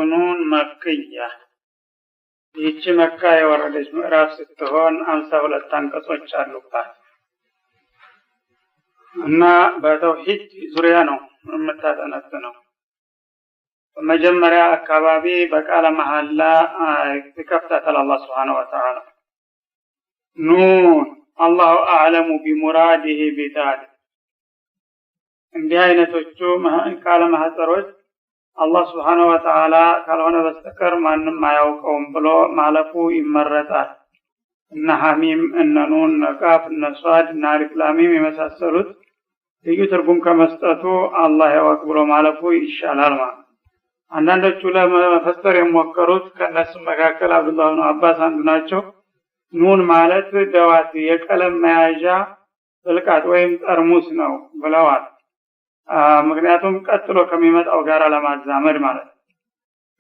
ኑን መክያ ይህች መካ የወረደች ምዕራፍ ስትሆን 52 አንቀጾች አሉባት እና በተውሂድ ዙሪያ ነው የምታጠነጥነው። በመጀመሪያ አካባቢ በቃለ መሐላ ይከፍታታል አላህ Subhanahu Wa Ta'ala ኑን አላሁ አዕለሙ ቢሙራዲሂ ቢዛሊክ። እንዲህ አይነቶቹ ቃለ መሐፀሮች አላህ Subhanahu Wa Ta'ala ካልሆነ በስተቀር ማንም አያውቀውም ብሎ ማለፉ ይመረጣል። እነ ሐሚም እነ ኑን እነ ቃፍ እነ ሷድ እነ አሊፍ ላም ሚም የመሳሰሉት ልዩ ትርጉም ከመስጠቱ አላህ ያወቅ ብሎ ማለፉ ይሻላል ማለት። አንዳንዶቹ ለመፈሰር የሞከሩት ከነሱ መካከል አብዱላህ ኢብኑ አባስ አንዱ ናቸው። ኑን ማለት ደዋት የቀለም መያዣ ብልቃጥ ወይም ጠርሙስ ነው ብለዋል። ምክንያቱም ቀጥሎ ከሚመጣው ጋር ለማዛመድ ማለት ነው።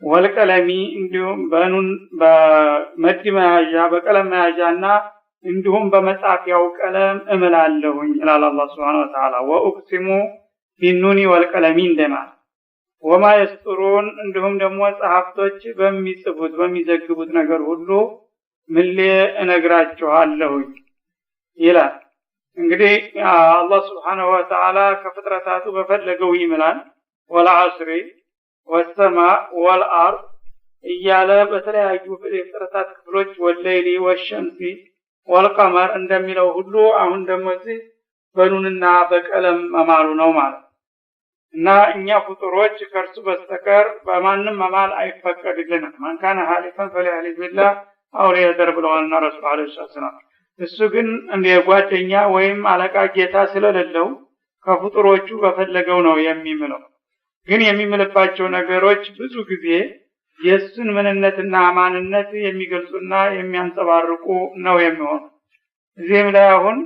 ወልቀለሚ እንዲሁም በኑን በመድ መያዣ በቀለም መያዣና እንዲሁም በመጻፊያው ቀለም እምላለሁኝ ይላል አላህ Subhanahu Wa Ta'ala። ወኡቅሲሙ ቢኑኒ ወልቀለሚ እንደማለት ወማ ይስጥሩን እንዲሁም ደግሞ ጸሐፍቶች በሚጽፉት በሚዘግቡት ነገር ሁሉ ምሌ እነግራችኋለሁኝ ይላል። እንግዲህ አላህ Subhanahu Wa Ta'ala ከፍጥረታቱ በፈለገው ይምላል። ወልዐስሪ ወሰማ ወልአርድ እያለ በተለያዩ ፍጥረታት ክፍሎች ወለይሊ ወሸምሲ ወልቀመር እንደሚለው ሁሉ አሁን ደግሞ እዚህ በኑንና በቀለም መማሉ ነው ማለት እና እኛ ፍጡሮች ከርሱ በስተቀር በማንም መማል አይፈቀድልንም። ማን ካነ ሐሊፈን ፈሊሐሊፍ ቢላህ አው ሊየድር ብለዋልና ረሱል አለይሂ ሰላም። እሱ ግን እንደ ጓደኛ ወይም አለቃ ጌታ ስለሌለው ከፍጡሮቹ በፈለገው ነው የሚምለው። ግን የሚምልባቸው ነገሮች ብዙ ጊዜ የሱን ምንነትና ማንነት የሚገልጹና የሚያንጸባርቁ ነው የሚሆኑ። እዚህም ላይ አሁን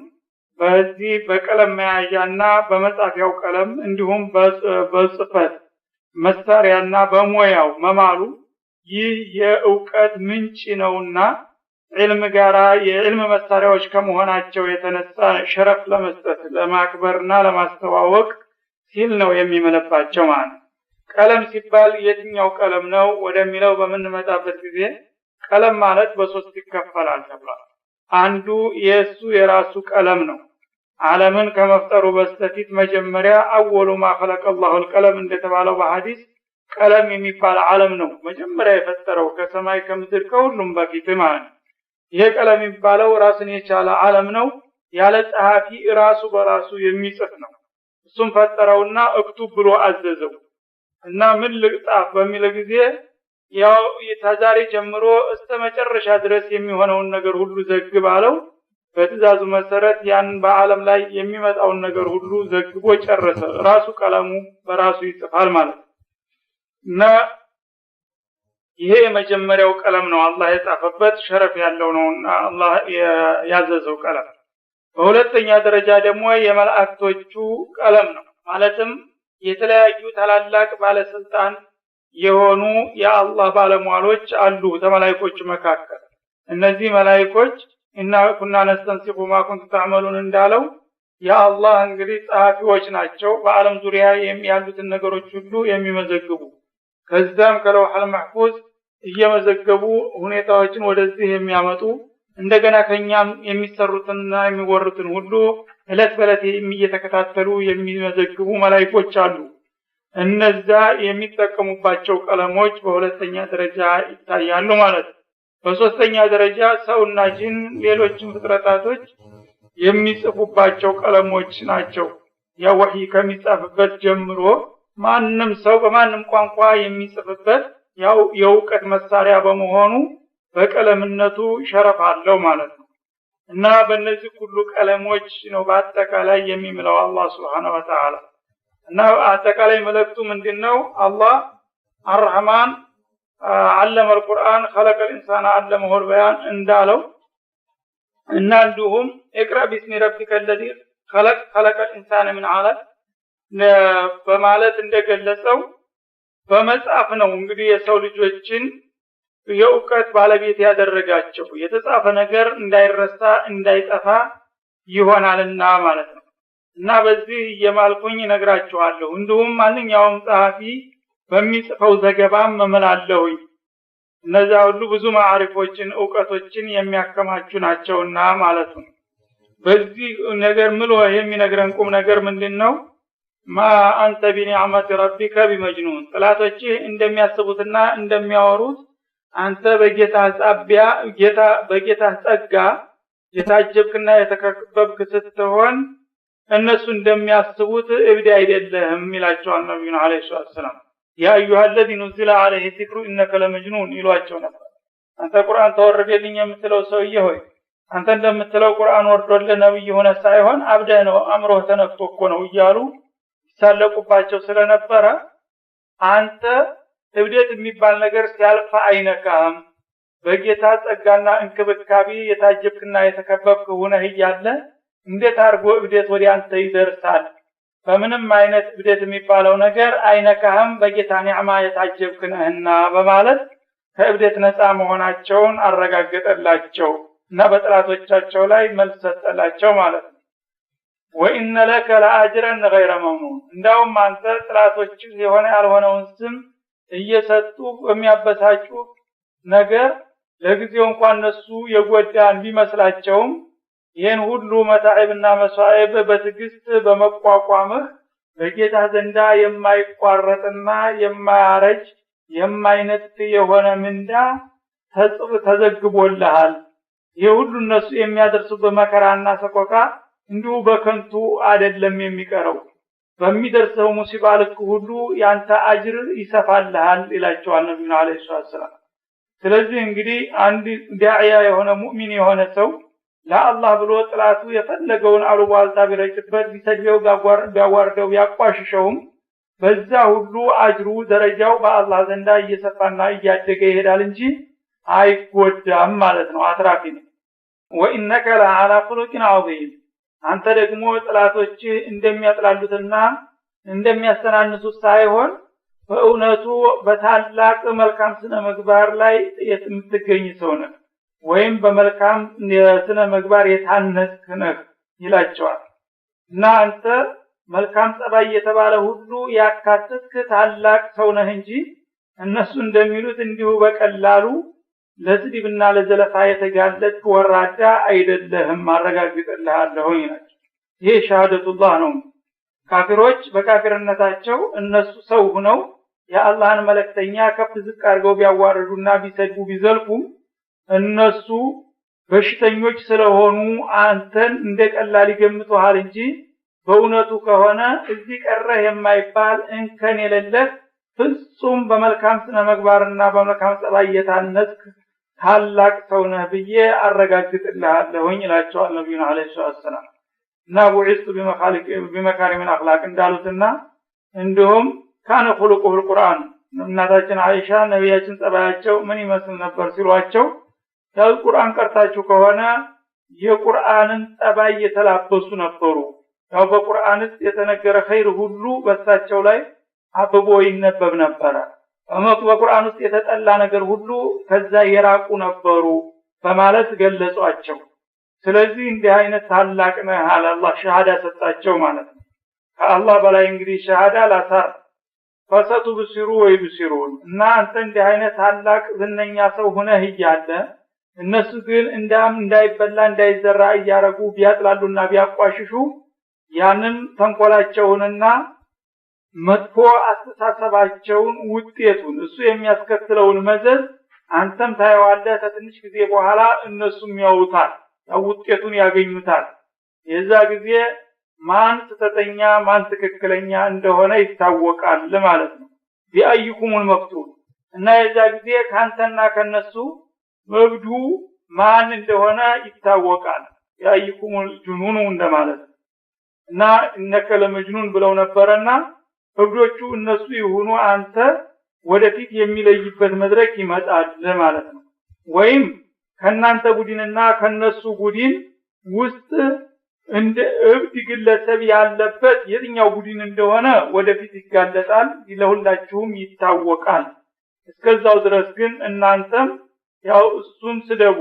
በዚህ በቀለም መያዣና በመጻፊያው ቀለም እንዲሁም በጽፈት መሳሪያና በሞያው መማሉ ይህ የእውቀት ምንጭ ነውና ዒልም ጋራ የዒልም መሳሪያዎች ከመሆናቸው የተነሳ ሸረፍ ለመስጠት ለማክበርና ለማስተዋወቅ ሲል ነው የሚመለባቸው ማለት። ቀለም ሲባል የትኛው ቀለም ነው ወደሚለው በመንመጣበት ጊዜ ቀለም ማለት በሶስት ይከፈላል ተብሏል። አንዱ የሱ የራሱ ቀለም ነው። ዓለምን ከመፍጠሩ በስተፊት መጀመሪያ አወሉ ማ خلق الله القلم እንደተባለው በሐዲስ ቀለም የሚባል ዓለም ነው መጀመሪያ የፈጠረው ከሰማይ ከምድር ከሁሉም በፊት ማለት ነው። ይሄ ቀለም የሚባለው ራስን የቻለ ዓለም ነው። ያለ ጸሐፊ ራሱ በራሱ የሚጽፍ ነው። እሱም ፈጠረውና እክቱብ ብሎ አዘዘው እና ምን ልጻፍ በሚል ጊዜ ያው የታዛሪ ጀምሮ እስከ መጨረሻ ድረስ የሚሆነውን ነገር ሁሉ ዘግብ አለው። በትዕዛዙ መሰረት ያን በዓለም ላይ የሚመጣውን ነገር ሁሉ ዘግቦ ጨረሰ። ራሱ ቀለሙ በራሱ ይጽፋል ማለት እና ይሄ የመጀመሪያው ቀለም ነው አላህ የጻፈበት ሸረፍ ያለው ነውና አላህ ያዘዘው ቀለም። በሁለተኛ ደረጃ ደግሞ የመላእክቶቹ ቀለም ነው። ማለትም የተለያዩ ታላላቅ ባለስልጣን የሆኑ የአላህ ባለሟሎች አሉ ከመላእክቶቹ መካከል። እነዚህ መላእክቶች እና ኩና ነስተንሲፉ ማ ኩንቱ ተዕመሉን እንዳለው የአላህ እንግዲህ ጸሐፊዎች ናቸው። በአለም ዙሪያ ያሉትን ነገሮች ሁሉ የሚመዘግቡ ከዛም ከለውሐል መህፉዝ እየመዘገቡ ሁኔታዎችን ወደዚህ የሚያመጡ እንደገና ከኛም የሚሰሩትና የሚወሩትን ሁሉ እለት በለት እየተከታተሉ የሚመዘግቡ መላእክቶች አሉ። እነዛ የሚጠቀሙባቸው ቀለሞች በሁለተኛ ደረጃ ይታያሉ ማለት ነው። በሶስተኛ ደረጃ ሰውና ጂን ሌሎችም ፍጥረታቶች የሚጽፉባቸው ቀለሞች ናቸው። ያ ወህይ ከሚጻፍበት ጀምሮ ማንንም ሰው በማንም ቋንቋ የሚጽፍበት ያው የእውቀት መሳሪያ በመሆኑ በቀለምነቱ ሸረፍ አለው ማለት ነው። እና በእነዚህ ሁሉ ቀለሞች ነው በአጠቃላይ የሚምለው አላህ Subhanahu Wa Ta'ala። እና አጠቃላይ መልእክቱ ምንድነው? አላህ አርህማን علم القرآن خلق الإنسان علمه البيان እንዳለው እና እንዲሁም اقرأ باسم ربك الذي خلق الإنسان من علق በማለት እንደገለጸው በመጽሐፍ ነው እንግዲህ የሰው ልጆችን የእውቀት ባለቤት ያደረጋቸው የተጻፈ ነገር እንዳይረሳ እንዳይጠፋ ይሆናልና ማለት ነው። እና በዚህ የማልኩኝ ነግራችኋለሁ። እንዲሁም ማንኛውም ጸሐፊ በሚጽፈው ዘገባም መመላለሁኝ እነዛ ሁሉ ብዙ ማዕሪፎችን ዕውቀቶችን የሚያከማቹ ናቸውና ማለት ነው። በዚህ ነገር ምሎ የሚነግረን ቁም ነገር ምንድነው? ማ አንተ ቢኒዕመት ረቢከ ቢመጅኑን ጥላቶች እንደሚያስቡትና እንደሚያወሩት አንተ በጌታ ጸጋ የታጀብክና የተከበብክ ስትሆን እነሱ እንደሚያስቡት እብድ አይደለህም ይላቸዋል ነብዩ አለይሂ ሰላም። ያ አዩሃ الذي نزل عليه الذكر انك لمجنون ይሏቸው ነበር። አንተ ቁርአን ተወረደልኝ የምትለው ሰውዬ ሆይ አንተ እንደምትለው ቁርአን ወርዶልህ ነብይ ሆነ ሳይሆን አብደህ ነው አምሮህ ተነክቶ እኮ ነው እያሉ ይሳለቁባቸው ስለነበረ አንተ እብደት የሚባል ነገር ሲያልፍ አይነካም በጌታ ጸጋና እንክብካቤ የታጀብክና የተከበብክ ሆነህ እያለ እንዴት አርጎ እብደት ወዲ አንተ ይደርሳል? በምንም አይነት እብደት የሚባለው ነገር አይነካህም በጌታ ኒዕማ የታጀብክ ነህና በማለት ከእብደት ነፃ መሆናቸውን አረጋገጠላቸው እና በጥላቶቻቸው ላይ መልስ ሰጠላቸው ማለት ነው። ወኢነ ለከ ለአጅረን ገይረ መምኑን እንዳውም አንተ ጥላቶች የሆነ ያልሆነውን ስም እየሰጡ በሚያበሳጩ ነገር ለጊዜው እንኳን እነሱ የጎዳን ቢመስላቸውም ይሄን ሁሉ መታዕብና መስዋዕብ በትግስት በመቋቋምህ በጌታ ዘንዳ የማይቋረጥና የማያረጅ የማይነጥፍ የሆነ ምንዳ ተዘግቦልሃል። ይሄ ሁሉ እነሱ የሚያደርሱበት መከራና ሰቆቃ እንዲሁ በከንቱ አይደለም የሚቀረው በሚደርሰው ሙሲባ ልክ ሁሉ ያንተ አጅር ይሰፋልሃል ይላቸዋል ነብዩ አለይሂ ሰላም። ስለዚህ እንግዲህ አንድ ዳዒያ የሆነ ሙእሚን የሆነ ሰው ለአላህ ብሎ ጥላቱ የፈለገውን አሉባልታ ቢረጭበት ቢሰድበው ቢያዋርደው ቢያቋሽሸውም በዛ ሁሉ አጅሩ ደረጃው በአላህ ዘንዳ እየሰፋና እያደገ ይሄዳል እንጂ አይጎዳም ማለት ነው። አትራፊ ነው። ወኢነከ ለዓላ ኹሉቂን ዐዚም አንተ ደግሞ ጥላቶች እንደሚያጥላሉትና እንደሚያስተናንሱት ሳይሆን በእውነቱ በታላቅ መልካም ስነ ምግባር ላይ የምትገኝ ሰው ነህ ወይም በመልካም የስነ ምግባር የታነጽክ ነህ ይላቸዋል። እና አንተ መልካም ጸባይ የተባለ ሁሉ ያካተትክ ታላቅ ሰው ነህ እንጂ እነሱ እንደሚሉት እንዲሁ በቀላሉ ለስድብና ለዘለፋ የተጋለጥክ ወራዳ አይደለህም አረጋግጥልሃለሁ ይላል። ይሄ ሸሃደቱላህ ነው። ካፊሮች በካፊርነታቸው እነሱ ሰው ሆነው የአላህን መልእክተኛ ከፍ ዝቅ አድርገው ቢያዋርዱና ቢሰድቡ ቢዘልፉም እነሱ በሽተኞች ስለሆኑ አንተን እንደቀላል ይገምቱሃል እንጂ በእውነቱ ከሆነ እዚህ ቀረህ የማይባል እንከን የሌለህ ፍጹም በመልካም ስነ ምግባርና በመልካም ጸባይ የታነጽክ ታላቅ ሰው ነህ ብዬ አረጋግጥልሃለሁ ይላቸዋል ነብዩ አለይሂ ሰላም። እና ወዒስቱ በመካሪም አኽላቅ እንዳሉትና እንደውም ካነ ኹሉቁል ቁርአን እናታችን አይሻ ነብያችን ጸባያቸው ምን ይመስል ነበር ሲሏቸው ያው ቁርአን ቀርታችሁ ከሆነ የቁርአንን ጸባይ የተላበሱ ነበሩ። ያው በቁርአን ውስጥ የተነገረ ኸይር ሁሉ በሳቸው ላይ አብቦ ይነበብ ነበር። በቁርአን ውስጥ የተጠላ ነገር ሁሉ ከዛ የራቁ ነበሩ በማለት ገለጿቸው። ስለዚህ እንዲህ አይነት ታላቅ ነህ አለ አላህ ሸሃዳ ሰጣቸው ማለት ነው። ከአላህ በላይ እንግዲህ ሸሃዳ ላሳር ፈሰቱ ብሲሩ ወይብሲሩን እና አንተ እንዲህ አይነት ታላቅ ዝነኛ ሰው ሆነህ እያለ እነሱ ግን እንዳይበላ እንዳይዘራ እያረጉ ቢያጥላሉና ቢያቋሽሹ ያንን ተንኮላቸውንና መጥፎ አስተሳሰባቸውን ውጤቱን እሱ የሚያስከትለውን መዘዝ አንተም ታየዋለህ። ከትንሽ ጊዜ በኋላ እነሱም ያውታል ውጤቱን ያገኙታል። የዛ ጊዜ ማን ተተኛ ማን ትክክለኛ እንደሆነ ይታወቃል ማለት ነው። ቢአይኩሙል መፍቱን እና የዛ ጊዜ ካንተና ከነሱ መብዱ ማን እንደሆነ ይታወቃል። ያይኩሙል ጁኑኑ እንደማለት እና እነከ ለመጅኑን ብለው ነበርና እብዶቹ እነሱ ይሁኑ አንተ ወደፊት የሚለይበት መድረክ ይመጣል ማለት ነው። ወይም ከናንተ ቡድንና ከነሱ ቡድን ውስጥ እንደ እብድ ግለሰብ ያለበት የትኛው ቡድን እንደሆነ ወደፊት ይጋለጣል፣ ለሁላችሁም ይታወቃል። እስከዛው ድረስ ግን እናንተም ያው እሱን ስደቡ።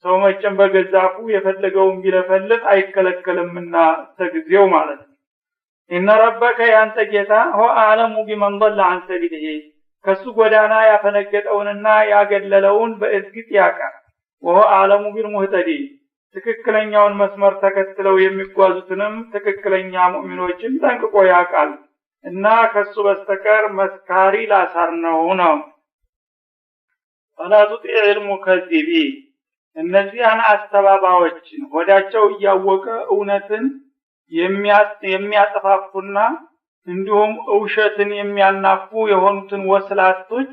ሰው መቼም በገዛፉ የፈለገውን ቢለፈልፍ አይከለከልምና ተግዚው ማለት ነው። ኢነ ረበከ ያንተ ጌታ ሆ አለሙ ቢመን ضل عن سبيله ከሱ ጎዳና ያፈነገጠውንና ያገለለውን በእርግጥ ያውቃል ወሆ አለሙ ቢልሙህተዲን ትክክለኛውን መስመር ተከትለው የሚጓዙትንም ትክክለኛ ሙእሚኖችን ጠንቅቆ ያውቃል እና ከሱ በስተቀር መስካሪ ላሳር ነው ወላ ቱጢዕ المكذبين እነዚያን አስተባባዮችን ወዳቸው እያወቀ እውነትን የሚያጠፋፉና እንዲሁም ውሸትን የሚያናፉ የሆኑትን ወስላቶች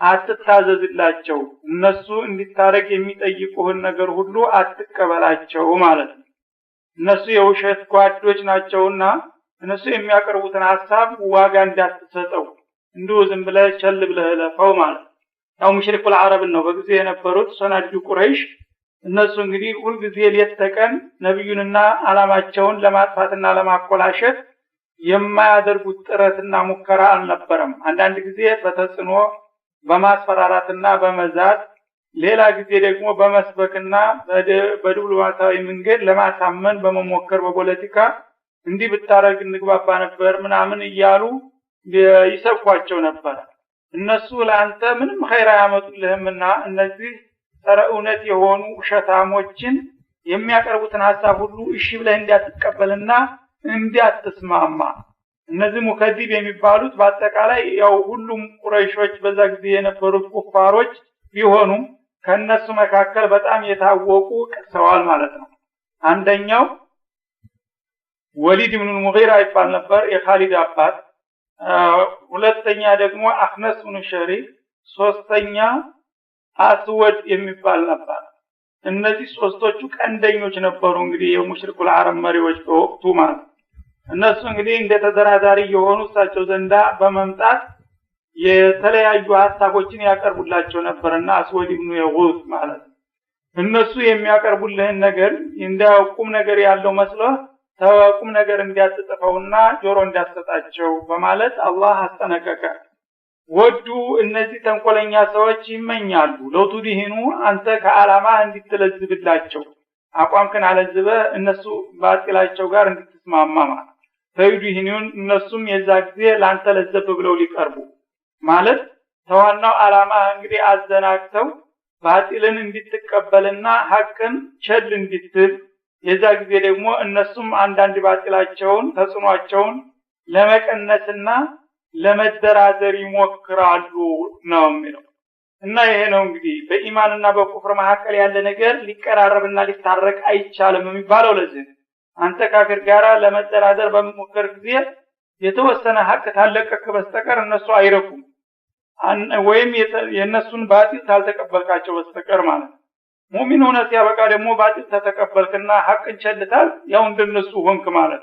አትታዘዝላቸው እነሱ እንዲታረግ የሚጠይቁህን ነገር ሁሉ አትቀበላቸው ማለት ነው እነሱ የውሸት ጓዶች ናቸውና እነሱ የሚያቀርቡትን ሐሳብ ዋጋ እንዳትሰጠው እንዲሁ ዝም ብለህ ቸል ብለህ ለፈው ማለት ያው ሙሽሪኩል አረብ ነው በጊዜ የነበሩት ሰናዱ ቁረይሽ እነሱ እንግዲህ ሁሉ ጊዜ ሊተቀን ነብዩንና አላማቸውን ለማጥፋትና ለማቆላሸት የማያደርጉት ጥረትና ሙከራ አልነበረም አንዳንድ ጊዜ በተጽኖ በማስፈራራትና በመዛት ሌላ ጊዜ ደግሞ በመስበክና በዲፕሎማሲያዊ መንገድ ለማሳመን በመሞከር በፖለቲካ እንዲህ ብታረግ እንግባባ ነበር ምናምን እያሉ ይሰብኳቸው ነበር እነሱ ለአንተ ምንም ኸይር ያመጡልህምና እነዚህ ጸረ እውነት የሆኑ ሸታሞችን የሚያቀርቡትን ሐሳብ ሁሉ እሺ ብለህ እንዲያትቀበልና እንዲያትስማማ እነዚህ ሙከዲብ የሚባሉት በአጠቃላይ ያው ሁሉም ቁረይሾች በዛ ጊዜ የነበሩት ኩፋሮች ቢሆኑ ከነሱ መካከል በጣም የታወቁ ቀሰዋል ማለት ነው አንደኛው ወሊድ ኢብኑ ሙጊራ ይባል ነበር የኻሊድ አባት ሁለተኛ ደግሞ አኽነስ ኢብኑ ሸሪክ ሶስተኛ አስወድ የሚባል ነበር እነዚህ ሶስቶቹ ቀንደኞች ነበሩ እንግዲህ የሙሽሪኩል አረብ መሪዎች በወቅቱ ማለት እነሱ እንግዲህ እንደ ተደራዳሪ የሆኑ እሳቸው ዘንዳ በመምጣት የተለያዩ ሐሳቦችን ያቀርቡላቸው ነበርና አስወድ ኢብኑ የጉት ማለት እነሱ የሚያቀርቡልህን ነገር እንዳውቁም ነገር ያለው መስሎ ተዋቁም ነገር እንዲያጥጥፈውና ጆሮ እንዲያሰጣቸው በማለት አላህ አስጠነቀቀ ወዱ እነዚህ ተንኮለኛ ሰዎች ይመኛሉ ለውቱዲህኑ አንተ ከዓላማ እንድትለዝብላቸው አቋምከን አለዝበ እነሱ ባጥላቸው ጋር እንድትስማማ ማለት ፈይዱህኑን እነሱም የዛ ጊዜ ላንተ ለዘብ ብለው ሊቀርቡ ማለት ተዋናው ዓላማ እንግዲህ አዘናክተው ባጥልን እንድትቀበልና ሐቅን ቸል እንድትል የዛ ጊዜ ደግሞ እነሱም አንዳንድ ባጥላቸውን ተጽኗቸውን ለመቀነስና ለመደራደር ይሞክራሉ ነው የሚለው እና ይሄ ነው እንግዲህ በኢማንና በኩፍር መካከል ያለ ነገር ሊቀራረብና ሊታረቅ አይቻልም የሚባለው ለዚህ አንተ ካፍር ጋራ ለመደራደር በመሞከር ጊዜ የተወሰነ ሐቅ ታለቀክ በስተቀር እነሱ አይረኩም ወይም የነሱን ባጢል ታልተቀበልካቸው በስተቀር ማለት ሙእሚን ሆነ ሲያበቃ ደግሞ ባጢል ተተቀበልክና ሐቅን ቸልታል ያው እንደነሱ ሆንክ ማለት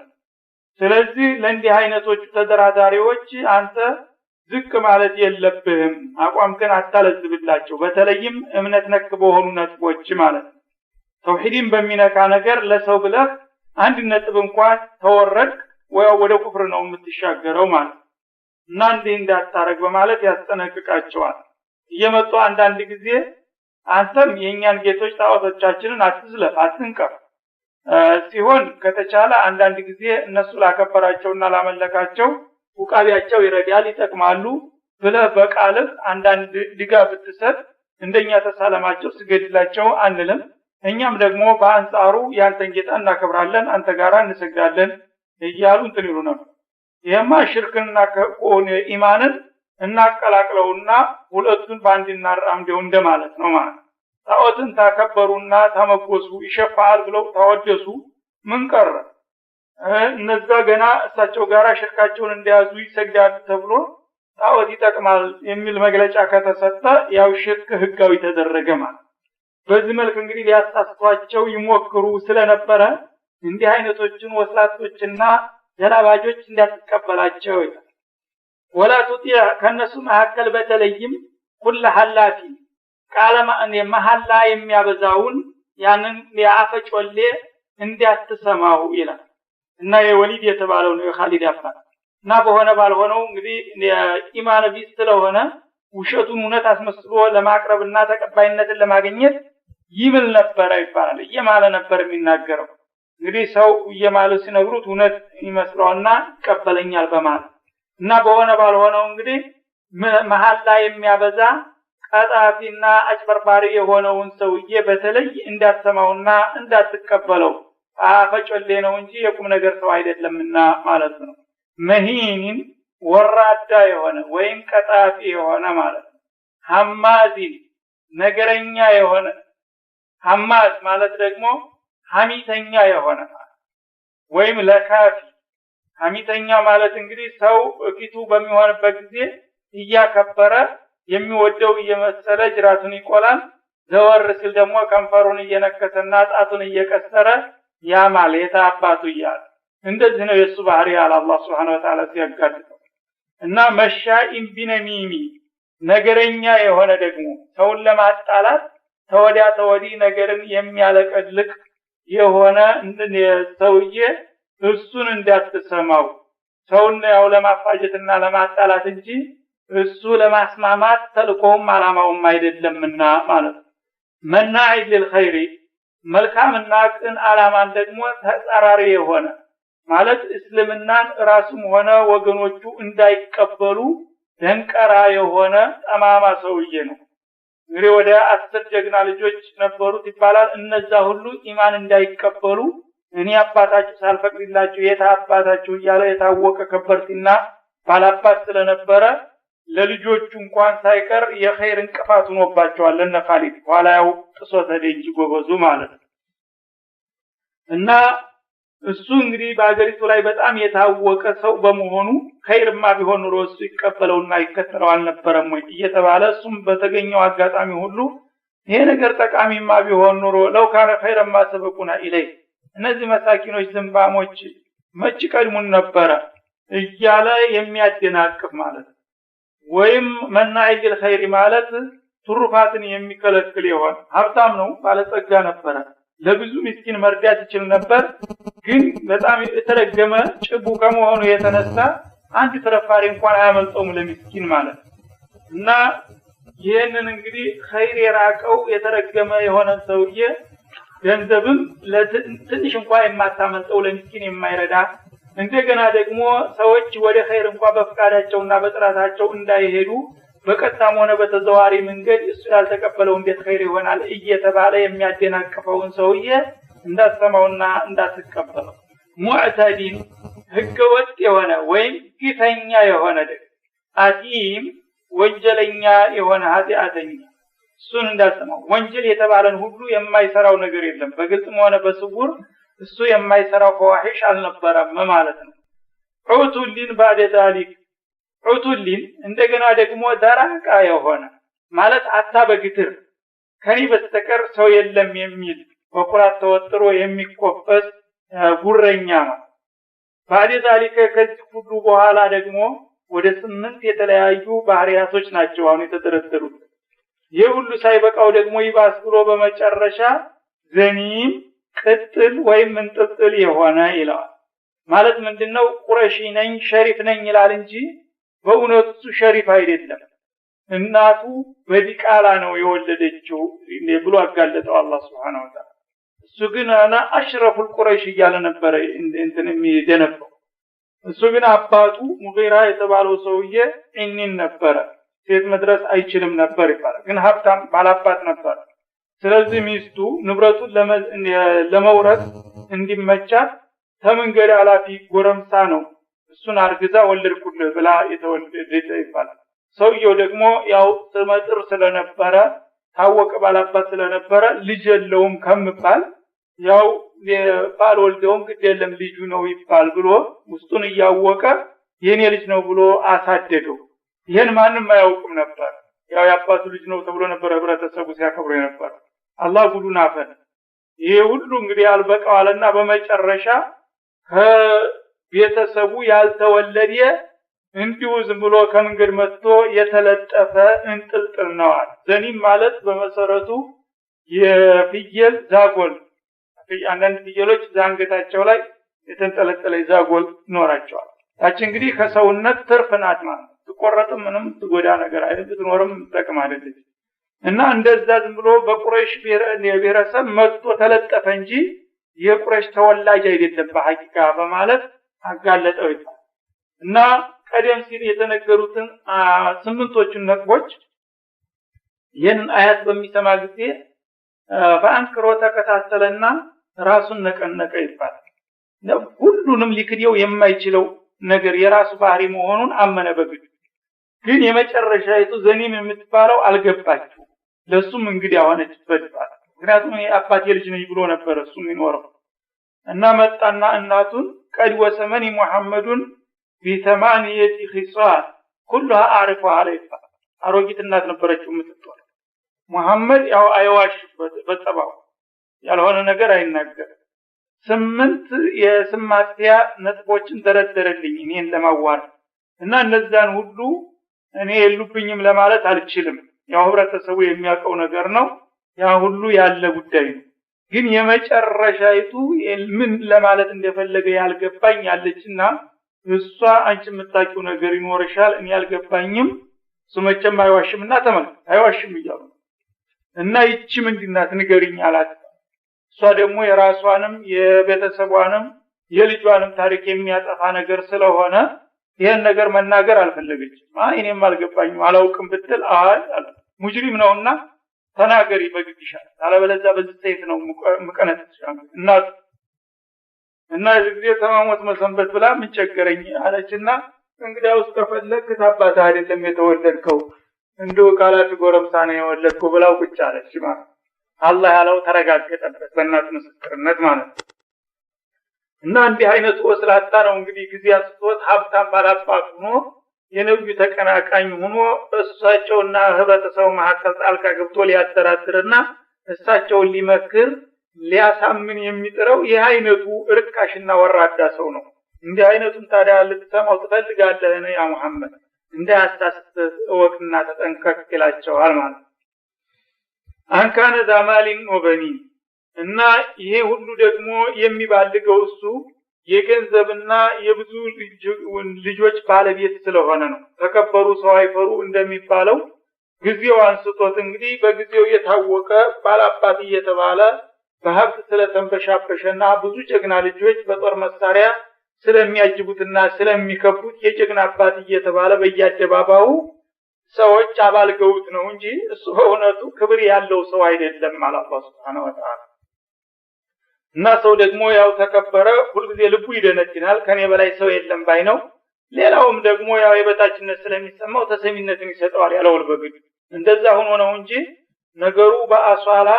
ስለዚህ ለእንዲህ አይነቶቹ ተደራዳሪዎች አንተ ዝቅ ማለት የለብህም አቋምከን አታለዝብላቸው በተለይም እምነት ነክ በሆኑ ነጥቦች ማለት ተውሂድን በሚነካ ነገር ለሰው ብለህ አንድ ነጥብ እንኳን ተወረድ ወይ ወደ ኩፍር ነው የምትሻገረው ማለት እና እንዲህ እንዳታረግ በማለት ያስጠነቅቃቸዋል እየመጡ አንዳንድ ጊዜ አንተም የኛን ጌቶች ጣዖቶቻችንን አትዝለፍ አትንቀፍ ሲሆን ከተቻለ አንዳንድ ጊዜ እነሱ ላከበራቸውና ላመለካቸው ውቃቢያቸው ይረዳል ይጠቅማሉ ብለህ በቃልህ አንዳንድ ድጋፍ ብትሰጥ እንደኛ ተሳለማቸው ስገድላቸው አንልም እኛም ደግሞ በአንጻሩ ያንተን ጌታ እናከብራለን አንተ ጋራ እንሰግዳለን እያሉ እንትን ይሉ ነበር ይሄማ ሽርክና ከቆነ ኢማንን እናቀላቅለውና ሁለቱን ባንድ እናራምደው እንደማለት ነው ማለት ጣዖትን ታከበሩና ተመጎሱ ይሸፋል ብለው ተወደሱ ምን ቀረ እነዛ ገና እሳቸው ጋራ ሽርካቸውን እንዲያዙ ይሰግዳሉ ተብሎ ጣዖት ይጠቅማል የሚል መግለጫ ከተሰጠ ያው ሽርክ ህጋዊ ተደረገ ማለት በዚህ መልኩ እንግዲህ ሊያሳስቷቸው ይሞክሩ ስለነበረ እንዲህ አይነቶችን ወስላቶችና ዘላባጆች እንዲያተቀበላቸው ወላ ቱጢዕ ከነሱ መሐከል በተለይም ኩል ሐላፊ ቃለማን የመሐላ የሚያበዛውን ያንን ያፈጮሌ እንዲያትሰማው ይላል እና የወሊድ የተባለው ነው የኻሊድ አባት እና በሆነ ባልሆነው እንግዲህ ኢማን ቢስ ስለሆነ ውሸቱን እውነት አስመስሎ ለማቅረብና ተቀባይነትን ለማግኘት ይብል ነበር ይባላል እየማለ ነበር የሚናገረው እንግዲህ ሰው እየማለ ሲነግሩት እውነት ይመስለውና ይቀበለኛል በማለት እና በሆነ ባልሆነው እንግዲህ መሐላ የሚያበዛ ቀጣፊና አጭበርባሪ የሆነውን ሰውዬ በተለይ እንዳትሰማውና እንዳትቀበለው አፈጮሌ ነው እንጂ የቁም ነገር ሰው አይደለምና ማለት ነው። መሂን ወራዳ የሆነ ወይም ቀጣፊ የሆነ ማለት ነው። ሐማዚን ነገረኛ የሆነ ሐማዝ ማለት ደግሞ ሐሚተኛ የሆነ ወይም ለካፊ ሐሚተኛ ማለት እንግዲህ ሰው ፊቱ በሚሆንበት ጊዜ እያከበረ የሚወደው እየመሰለ ጅራቱን ይቆላል፣ ዘወር ሲል ደግሞ ከንፈሩን እየነከሰና ጣቱን እየቀሰረ ያማል የታባቱ ይያል። እንደዚህ ነው የሱ ባህሪ ያለ አላህ Subhanahu Wa Ta'ala ሲያጋጥመው እና መሻኢን ቢነሚሚ ነገረኛ የሆነ ደግሞ ሰውን ለማጣላት ተወዲያ ተወዲ ነገርን የሚያለቀልቅ የሆነ ሰውዬ እሱን እንዳትሰማው ሰውን ያው ለማፋጀትና ለማጣላት እንጂ እሱ ለማስማማት ተልቆም አላማውም አይደለምና ማለት ነው። መናዒ ለልኸይር መልካምና ቅን አላማን ደግሞ ተጻራሪ የሆነ ማለት እስልምናን ራሱም ሆነ ወገኖቹ እንዳይቀበሉ ደንቀራ የሆነ ጠማማ ሰውዬ ነው። እንግዲህ ወደ 10 ጀግና ልጆች ነበሩት ይባላል። እነዛ ሁሉ ኢማን እንዳይቀበሉ እኔ አባታችሁ ሳልፈቅድላችሁ የታባታችሁ እያለ የታወቀ ከበርቲና ባላባት ስለነበረ ለልጆቹ እንኳን ሳይቀር የኸይር እንቅፋት ሆኖባቸዋል። ለነኻሊድ ኋላ ያው ጥሶ ተደንጂ ጎበዙ ማለት ነው። እና እሱ እንግዲህ በአገሪቱ ላይ በጣም የታወቀ ሰው በመሆኑ ኸይርማ ቢሆን ኑሮ እሱ ይቀበለውና ይከተለው አልነበረም ወይ እየተባለ እሱም በተገኘው አጋጣሚ ሁሉ ይሄ ነገር ጠቃሚማ ቢሆን ኑሮ ለው ካነ ኸይርማ ሰበቁና ኢለይ እነዚህ መሳኪኖች ዝንባሞች መች ቀድሙን ነበረ እያለ የሚያደናቅፍ ማለት ነው። ወይም መናዒ ለልኸይር ማለት ትሩፋትን የሚከለክል ይሆን ሀብታም ነው ባለጸጋ ነበረ ለብዙ ምስኪን መርዳት ይችል ነበር ግን በጣም የተረገመ ጭቡ ከመሆኑ የተነሳ አንድ ተረፋሪ እንኳን አያመልጠውም ለምስኪን ማለት እና ይሄንን እንግዲህ ኸይር የራቀው የተረገመ የሆነ ሰውዬ ገንዘብም ለትንሽ እንኳን የማታመልጠው ለምስኪን የማይረዳ እንደገና ደግሞ ሰዎች ወደ ኸይር እንኳን በፍቃዳቸውና በጥራታቸው እንዳይሄዱ በቀጥታም ሆነ በተዘዋዋሪ መንገድ እሱ ያልተቀበለው እንዴት ኸይር ይሆናል እየተባለ የሚያደናቅፈውን ሰውዬ እንዳትሰማውና እንዳትቀበለው። ሙዕተዲን ህገወጥ የሆነ ወይም ግፈኛ የሆነ አቲም ወንጀለኛ የሆነ ኃጢአተኛ እሱን እንዳትሰማው። ወንጀል የተባለን ሁሉ የማይሰራው ነገር የለም በግልጽም ሆነ በስውር እሱ የማይሰራው ፈዋሂሽ አልነበረም ማለት ነው። ዑቱሊን ባደ ዛሊክ ዑቱሊን እንደገና ደግሞ ደራቃ የሆነ ማለት አታበግትር ከኔ በስተቀር ሰው የለም የሚል በኩራት ተወጥሮ የሚቆፈስ ጉረኛ ማለት ባደ ዛሊክ ከዚህ ሁሉ በኋላ ደግሞ ወደ 8 የተለያዩ ባህሪያቶች ናቸው አሁን የተደረደሩት። ይህ ሁሉ ሳይበቃው ደግሞ ይባስ ብሎ በመጨረሻ ዘኒም ቅጥል ወይም እንጥልጥል የሆነ ይላል ማለት ምንድነው? ቁረሺ ነኝ ሸሪፍ ነኝ ይላል እንጂ በእውነቱ ሸሪፍ አይደለም። እናቱ በዲቃላ ነው የወለደችው ብሎ አጋለጠው አላህ Subhanahu Wa Ta'ala። እሱ ግን አና አሽረፉል ቁረይሽ እያለ ነበር እንትን የሚደነፈው። እሱ ግን አባቱ ሙጊራ የተባለው ሰውዬ እኒን ነበር ሴት መድረስ አይችልም ነበር ይባላል። ግን ሀብታም ባላባት ነበር። ስለዚህ ሚስቱ ንብረቱን ለመውረስ እንዲመቻት ተመንገድ አላፊ ጎረምሳ ነው እሱን አርግዛ ወለድኩልህ ብላ የተወለደች ይባላል። ሰውየው ደግሞ ያው ስመጥር ስለነበረ ታወቀ ባላባት ስለነበረ ልጅ የለውም ከምባል ያው ባል ወልደውም ግድ የለም ልጁ ነው ይባል ብሎ ውስጡን እያወቀ የኔ ልጅ ነው ብሎ አሳደገው። ይሄን ማንም አያውቅም ነበር። ያው ያባቱ ልጅ ነው ተብሎ ነበር ህብረተሰቡ ሲያከብሩ ነበር። አላህ ጉዱን አፈነ። ይሄ ሁሉ እንግዲህ አልበቃዋልና በመጨረሻ ከቤተሰቡ ያልተወለደ እንዲሁ ዝም ብሎ ከመንገድ መጥቶ የተለጠፈ እንጥልጥል ነው። ዘኒም ማለት በመሰረቱ የፍየል ዛጎል አንዳንድ ፍየሎች ዛንገታቸው ላይ የተንጠለጠለ ዛጎል ኖራቸዋል። ታች እንግዲህ ከሰውነት ትርፍ ናት ማለት ትቆረጥም ምንም ትጎዳ ነገር አይደለም ትኖርም ጥቅም አይደለም። እና እንደዛ ዝም ብሎ በቁረይሽ ብሔረሰብ መጥቶ ተለጠፈ እንጂ የቁረይሽ ተወላጅ አይደለም በሐቂቃ በማለት አጋለጠው ይባላል። እና ቀደም ሲል የተነገሩትን ስምንቶቹን ነጥቦች ይህን አያት በሚሰማ ጊዜ በአንክሮ ተከታተለና ራሱን ነቀነቀ ይባላል። ሁሉንም ሊክደው የማይችለው ነገር የራሱ ባህሪ መሆኑን አመነ በግድ። ግን የመጨረሻይቱ ዘኒም የምትባለው አልገባችው። ለሱም እንግዲህ አሆነችበት ይባላል። ምክንያቱም የአባቴ ልጅ ነኝ ብሎ ነበር እሱ የሚኖረው እና መጣና እናቱን ቀድ ወሰመኒ ሙሐመዱን ቢተማንየቲ ኺሳል ኩሉሃ አዕሪፉሃ አለይሃ አሮጊት እናት ነበረችው የምትጦር። ሙሐመድ ያው አይዋሽበት በጸባው ያልሆነ ነገር አይናገርም። 8 የስማቲያ ነጥቦችን ደረደረልኝ እኔን ለማዋር እና እነዛን ሁሉ እኔ የሉብኝም ለማለት አልችልም። ያው ህብረተሰቡ የሚያውቀው ነገር ነው። ያ ሁሉ ያለ ጉዳይ ነው። ግን የመጨረሻይቱ ምን ለማለት እንደፈለገ ያልገባኝ ያለችና እሷ አንቺ የምታውቂው ነገር ይኖርሻል እኔ ያልገባኝም ሱመቸም አይዋሽምና ተመልከት አይዋሽም ይያሉ እና ይቺ ምንድናት ንገሪኝ አላት። እሷ ደግሞ የራሷንም የቤተሰቧንም የልጇንም ታሪክ የሚያጠፋ ነገር ስለሆነ ይሄን ነገር መናገር አልፈለገችም። እኔም አልገባኝም አላውቅም ብትል ሙጅሪም ነውና ተናገሪ በግድሻል አለበለዚያ በዚህ ሰይፍ ነው መቀነጥሻል እና እዚህ ተማሞት መሰንበት ብላ ምን ቸገረኝ አለችና እንግዲያውስ ከፈለክ ታባታ አይደለም የተወለድከው እንደው ቃላት ጎረምሳ ነው የወለድከው ብላው ቁጭ አለች ማለት አላህ ያለው ተረጋገጠበት በእናት ምስክርነት ማለት ነው። እና እንዲህ አይነቱ ወስላታ ነው እንግዲህ ጊዜ አስቶት ሀብታም ባላባት ሆኖ የነብዩ ተቀናቃኝ ሆኖ እሳቸውና ህብረተሰቡ መሐከል ጣልቃ ገብቶ ሊያስተዳድርና እሳቸውን ሊመክር ሊያሳምን የሚጥረው ይህ አይነቱ ርካሽና ወራዳ ሰው ነው። እንዲህ አይነቱን ታዲያ ልትሰማው ትፈልጋለህ ነው ያ መሐመድ እንዳያሳስት ወቅና ተጠንቀቅ ይላቸዋል ማለት አንካነ ዛማሊን ወበኒን እና ይሄ ሁሉ ደግሞ የሚባልገው እሱ የገንዘብና የብዙ ልጆች ባለቤት ስለሆነ ነው። ተከበሩ ሰው አይፈሩ እንደሚባለው ጊዜው አንስቶት እንግዲህ በጊዜው የታወቀ ባላባት እየተባለ በሀብት ስለተንበሻበሸና ብዙ ጀግና ልጆች በጦር መሳሪያ ስለሚያጅቡትና ስለሚከቡት የጀግና አባት እየተባለ በየአደባባዩ ሰዎች አባልገውት ነው እንጂ እሱ በእውነቱ ክብር ያለው ሰው አይደለም ማለት አላህ Subhanahu Wa Ta'ala። እና ሰው ደግሞ ያው ተከበረ ሁልጊዜ ልቡ ይደነድናል ከኔ በላይ ሰው የለም ባይ ነው። ሌላውም ደግሞ ያው የበታችነት ስለሚሰማው ተሰሚነትን ይሰጣል ያለው ልበግድ እንደዛ ሆኖ ነው እንጂ ነገሩ በአሷላ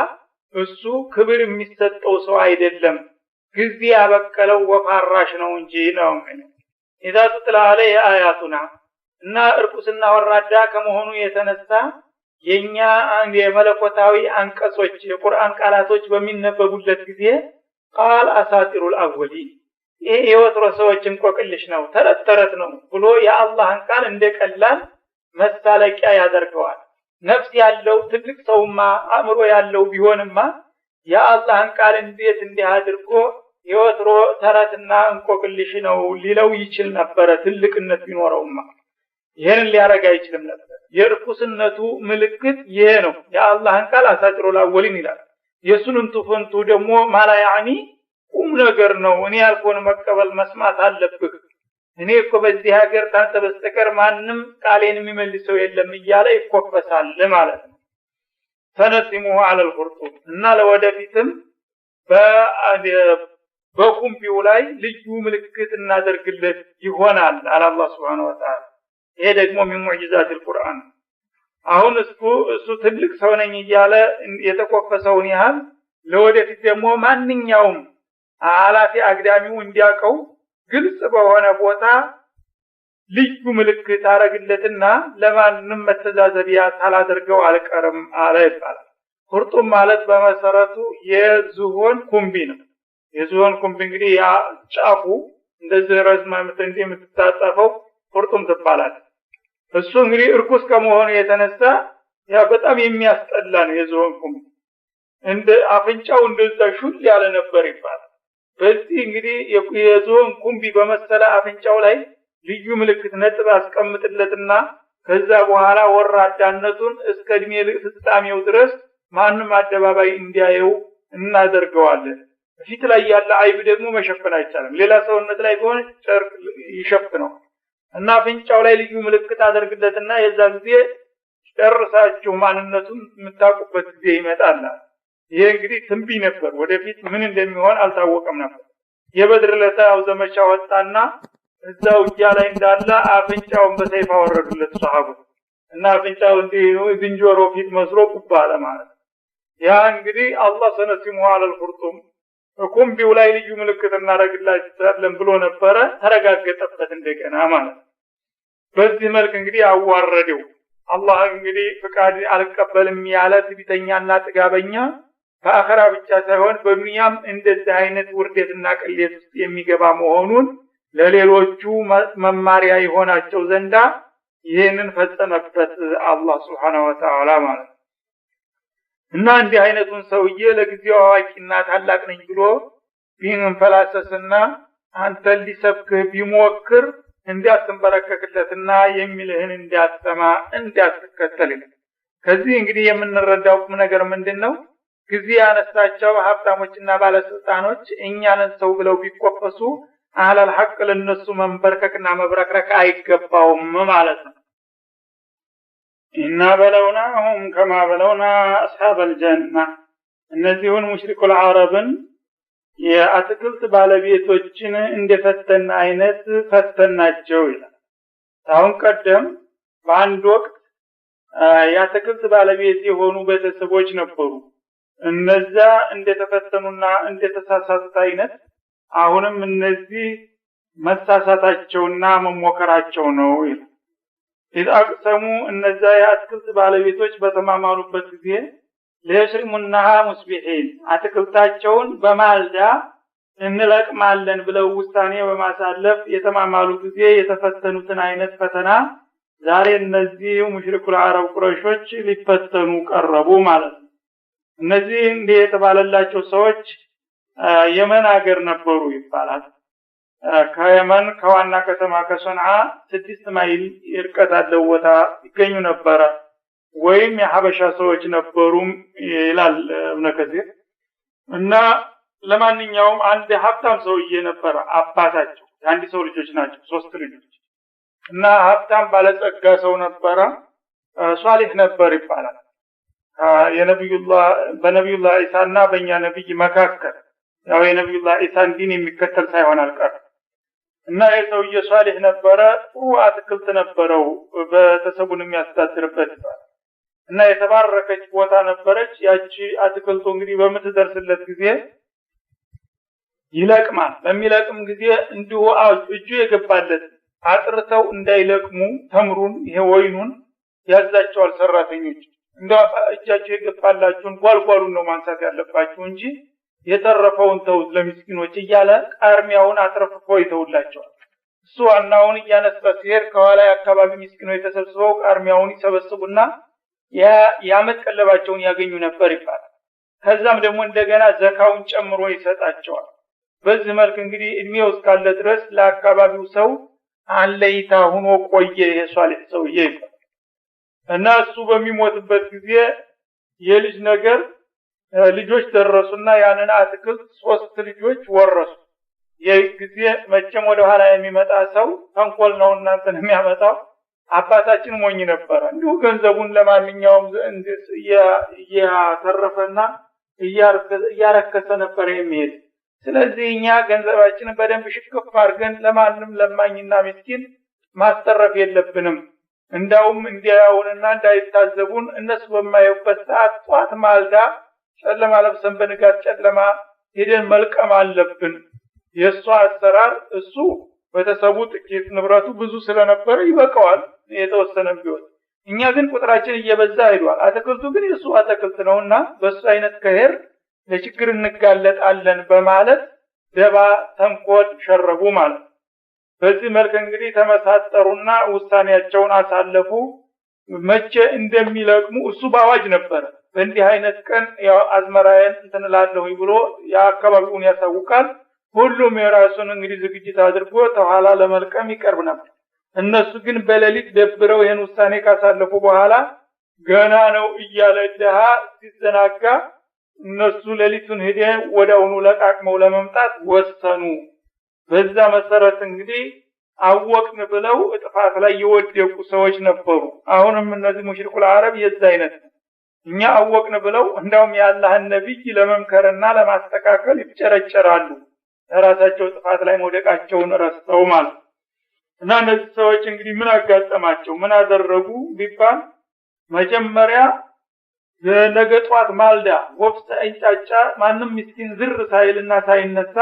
እሱ ክብር የሚሰጠው ሰው አይደለም። ጊዜ ያበቀለው ወፋራሽ ነው እንጂ ነው ማለት ኢዛ ተጥላ አለይ አያቱና እና እርቁስና ወራዳ ከመሆኑ የተነሳ የኛ የመለኮታዊ አንቀጾች የቁርአን ቃላቶች በሚነበቡለት ጊዜ ቃል አሳጢሩል አወሊን ይሄ የወትሮ ሰዎች እንቆቅልሽ ነው ተረት ነው ብሎ የአላህን ቃል እንደቀላል መሳለቂያ ያደርገዋል። ነፍስ ያለው ትልቅ ሰውማ አእምሮ ያለው ቢሆንማ የአላህን ቃል እንዴት እንዲያድርጎ የወትሮ ተረትና እንቆቅልሽ ነው ሊለው ይችል ነበር ትልቅነት ቢኖረውማ ይሄን ሊያረጋ አይችልም ነበር። የርኩስነቱ ምልክት ይሄ ነው። የአላህን ቃል አሳጥሮል አወሊን ይላል። የሱንን ተፈንቱ ደግሞ ማላ ያኒ ቁም ነገር ነው። እኔ ያልኩን መቀበል መስማት አለብህ። እኔ እኮ በዚህ ሀገር ታንተ በስተቀር ማንም ቃሌን የሚመልሰው የለም እያለ ይኮፈሳል ማለት ነው። ፈነሲሙሁ ዐለል ኹርጡም እና ለወደፊትም በኩምፒው ላይ ልዩ ምልክት እናደርግለት ይሆናል አለ አላህ Subhanahu Wa Ta'ala። ይሄ ደግሞ ሙዕጂዛቱል ቁርአን አሁን እሱ ትልቅ ሰው ነኝ እያለ የተቆፈሰውን ያህል ለወደፊት ደግሞ ማንኛውም አላፊ አግዳሚው እንዲያቀው ግልጽ በሆነ ቦታ ልዩ ምልክት አረግለትና ለማንም መተዛዘቢያ ታላደርገው አልቀርም አለ ይባላል። ኹርጡም ማለት በመሰረቱ የዝሆን ኩምቢ ነው። የዝሆን ኩምቢ እንግዲህ ያ ጫፉ እንደዚህ ረዝማ የምትታጠፈው ኹርጡም ትባላለች። እሱ እንግዲህ እርኩስ ከመሆኑ የተነሳ ያ በጣም የሚያስጠላ ነው። የዝሆን ኩምቢ እንደ አፍንጫው እንደዛ ሹል ያለ ነበር ይባላል። በዚህ እንግዲህ የዝሆን ኩምቢ በመሰለ አፍንጫው ላይ ልዩ ምልክት ነጥብ አስቀምጥለትና ከዛ በኋላ ወራዳነቱን እስከ እድሜ ፍጻሜው ድረስ ማንም አደባባይ እንዲያየው እናደርገዋለን። ፊት ላይ ያለ አይብ ደግሞ መሸፈን አይቻልም። ሌላ ሰውነት ላይ ቢሆን ጨርቅ ይሸፍነው እና አፍንጫው ላይ ልዩ ምልክት አድርግለትና የዛ ጊዜ ጨርሳችሁ ማንነቱን የምታውቁበት ጊዜ ይመጣል። ይሄ እንግዲህ ትንቢይ ነበር። ወደፊት ምን እንደሚሆን አልታወቀም ነበር። የበድር ዕለት ዘመቻ ወጣና እዛው ውጊያ ላይ እንዳለ አፍንጫውን በሰይፍ አወረዱለት ሷሃቦች እና አፍንጫው እንዲህ ነው ዝንጀሮ ፊት መስሎ ቁባለ ማለት ያ እንግዲህ አላህ ሰነሲሙ አለል ኹርጡም ቁምቢው ላይ ልዩ ምልክት እናደርግላችኋለን ብሎ ነበረ። ተረጋገጠበት እንደገና ማለት በዚህ መልክ እንግዲህ አዋረደው። አላህ እንግዲህ ፍቃድ አልቀበልም ያለ ትዕቢተኛና ጥጋበኛ በአኺራ ብቻ ሳይሆን በዱንያም እንደዚህ አይነት ውርደትና ቅሌት ውስጥ የሚገባ መሆኑን ለሌሎቹ መማሪያ ይሆናቸው ዘንዳ ይሄንን ፈጸመበት አላህ Subhanahu Wa Ta'ala ማለት እና እንዲህ አይነቱን ሰውዬ ለጊዜው አዋቂና ታላቅ ነኝ ብሎ ቢንፈላሰስና አንተ ሊሰብክህ ቢሞክር እንዲያትንበረከክለትና የሚልህን እንዲያሰማ እንዲያትከተል። ከዚህ እንግዲህ የምንረዳው ቁም ነገር ምንድነው? ጊዜ ያነሳቸው ሀብታሞችና ባለስልጣኖች እኛንን ሰው ብለው ቢቆፈሱ አህለል ሐቅ ለነሱ መንበርከክና መብረክረክ አይገባውም ማለት ነው። ኢና በለውናሁም ከማ በለውና አስሐበል ጀና እነዚሁን ሙሽሪኩል አረብን የአትክልት ባለቤቶችን እንደፈተና አይነት ፈተናቸው ይላል። ታውን ቀደም በአንድ ወቅት የአትክልት ባለቤት የሆኑ ቤተሰቦች ነበሩ። እነዛ እንደተፈተኑና እንደተሳሳቱት አይነት አሁንም እነዚህ መሳሳታቸውና መሞከራቸው ነው ይላል። ይጣቅሰሙ እነዛ የአትክልት ባለቤቶች በተማማሉበት ጊዜ ለሽርሙናሃ ሙስቢሂን አትክልታቸውን በማልዳ እንለቅማለን ብለው ውሳኔ በማሳለፍ የተማማሉ ጊዜ የተፈተኑትን አይነት ፈተና ዛሬ እነዚህ ሙሽሪኩል አረብ ቁረይሾች ሊፈተኑ ቀረቡ ማለት ነው። እነዚህ እንደ የተባለላቸው ሰዎች የመን ሀገር ነበሩ ይባላል። ከየመን ከዋና ከተማ ከሶንዓ 6 ማይል ርቀት ያለው ቦታ ይገኙ ነበር ወይም የሐበሻ ሰዎች ነበሩ ይላል እብነ ከሲር። እና ለማንኛውም አንድ ሀብታም ሰውዬ ነበር አባታቸው አንድ ሰው ልጆች ናቸው 3 ልጆች እና ሀብታም ባለጸጋ ሰው ነበር ሷሊህ ነበር ይባላል። በነብዩላህ ኢሳና በእኛ ነብይ መካከል ያው የነብዩላህ ኢሳን ዲን የሚከተል ሳይሆን አልቀር እና የሰውዬ ሷሊህ ነበረ። አትክልት ነበረው በተሰቡን የሚያስተዳድርበት እና የተባረከች ቦታ ነበረች። ያቺ አትክልቱ እንግዲህ በምትደርስለት ጊዜ ይለቅማል። በሚለቅም ጊዜ እንዲሁ እጁ የገባለት አጥርተው እንዳይለቅሙ ተምሩን ይሄ ወይኑን ያዛቸዋል ሰራተኞች። እንደው እጃቸው የገባላችሁን ጓልጓሉን ነው ማንሳት ያለባችሁ እንጂ የተረፈውን ተውት ለምስኪኖች እያለ ቃርሚያውን አጥርፎ ይተውላቸዋል። እሱ ዋናውን እያነሳ ሲሄድ ከኋላ የአካባቢ ምስኪኖች ተሰብስበው ቃርሚያውን ይሰበስቡና ያመት ቀለባቸውን ያገኙ ነበር ይባላል። ከዛም ደግሞ እንደገና ዘካውን ጨምሮ ይሰጣቸዋል። በዚህ መልክ እንግዲህ እድሜው እስካለ ድረስ ለአካባቢው ሰው አለይታ ሆኖ ቆየ የሷሊህ ሰውዬ ይባላል። እና እሱ በሚሞትበት ጊዜ የልጅ ነገር ልጆች ደረሱና ያንን አትክልት 3 ልጆች ወረሱ። የጊዜ መቼም ወደ ኋላ የሚመጣ ሰው ተንኮል ነው እናንተን የሚያመጣው። አባታችን ሞኝ ነበር እንዲሁ ገንዘቡን ለማንኛውም ያተረፈና ያረከሰ ነበር የሚሄድ። ስለዚህ እኛ ገንዘባችንን በደንብ ሽክፍ አድርገን ለማንም ለማኝና ምስኪን ማስተረፍ የለብንም። እንዳውም እንዲያውንና እንዳይታዘቡን እነሱ በማየውበት ሰዓት ጧት ማልዳ ጨለማ ለብሰን በንጋት ጨለማ ሄደን መልቀም አለብን። የእሱ አሰራር እሱ በተሰቡ ጥቂት ንብረቱ ብዙ ስለነበረ ይበቃዋል የተወሰነ ቢሆን። እኛ ግን ቁጥራችን እየበዛ ሄዷል። አትክልቱ ግን የሱ አትክልት ነውና በሱ አይነት ከሄር ለችግር እንጋለጣለን በማለት ደባ ተንኮል ሸረቡ ማለት። በዚህ መልክ እንግዲህ ተመሳጠሩና ውሳኔያቸውን አሳለፉ። መቼ እንደሚለቅሙ እሱ ባዋጅ ነበር። በእንዲህ አይነት ቀን ያው አዝመራዬን እንትንላለሁ ብሎ ያከባቢውን ያሳውቃል። ሁሉም የራሱን እንግዲህ ዝግጅት አድርጎ ተኋላ ለመልቀም ይቀርብ ነበር። እነሱ ግን በሌሊት ደብረው ይሄን ውሳኔ ካሳለፉ በኋላ ገና ነው እያለ ደሃ ሲዘናጋ እነሱ ሌሊቱን ሄደው ወዳውኑ ለቃቅመው ለመምጣት ወሰኑ። በዛ መሰረት እንግዲህ አወቅን ብለው ጥፋት ላይ የወደቁ ሰዎች ነበሩ። አሁንም እነዚህ ሙሽሪኩል አረብ የዛ አይነት እኛ አወቅን ብለው እንደውም የአላህን ነብይ ለመምከርና ለማስተካከል ይጨረጨራሉ። ራሳቸው ጥፋት ላይ መውደቃቸውን ረስተው ማለት እና እነዚህ ሰዎች እንግዲህ ምን አጋጠማቸው ምን አደረጉ ቢባል መጀመሪያ ነገ ጧት ማልዳ ወፍ ሳይንጫጫ ማንም ምስኪን ዝር ሳይልና ሳይነሳ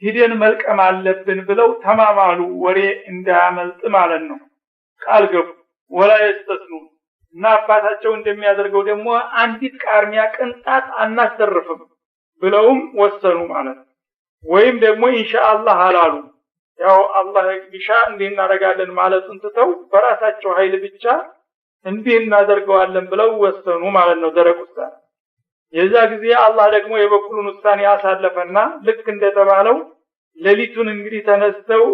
ሂደን መልቀም አለብን ብለው ተማማሉ። ወሬ እንዳያመልጥ ማለት ነው ቃል ገቡ። ወላ ይስተስኑ እና አባታቸው እንደሚያደርገው ደግሞ አንዲት ቃርሚያ ቅንጣት አናስተርፍም ብለውም ወሰኑ ማለት ነው። ወይም ደግሞ ኢንሻአላህ አላሉ። ያው አላህ ቢሻ እንዲህ እናደርጋለን ማለቱን ትተው በራሳቸው ኃይል ብቻ እንዲህ እናደርገዋለን ብለው ወሰኑ ማለት ነው። ደረቅ ውሳኔ። የዛ ጊዜ አላህ ደግሞ የበኩሉን ውሳኔ ያሳለፈና ልክ እንደተባለው ሌሊቱን እንግዲህ ተነስተው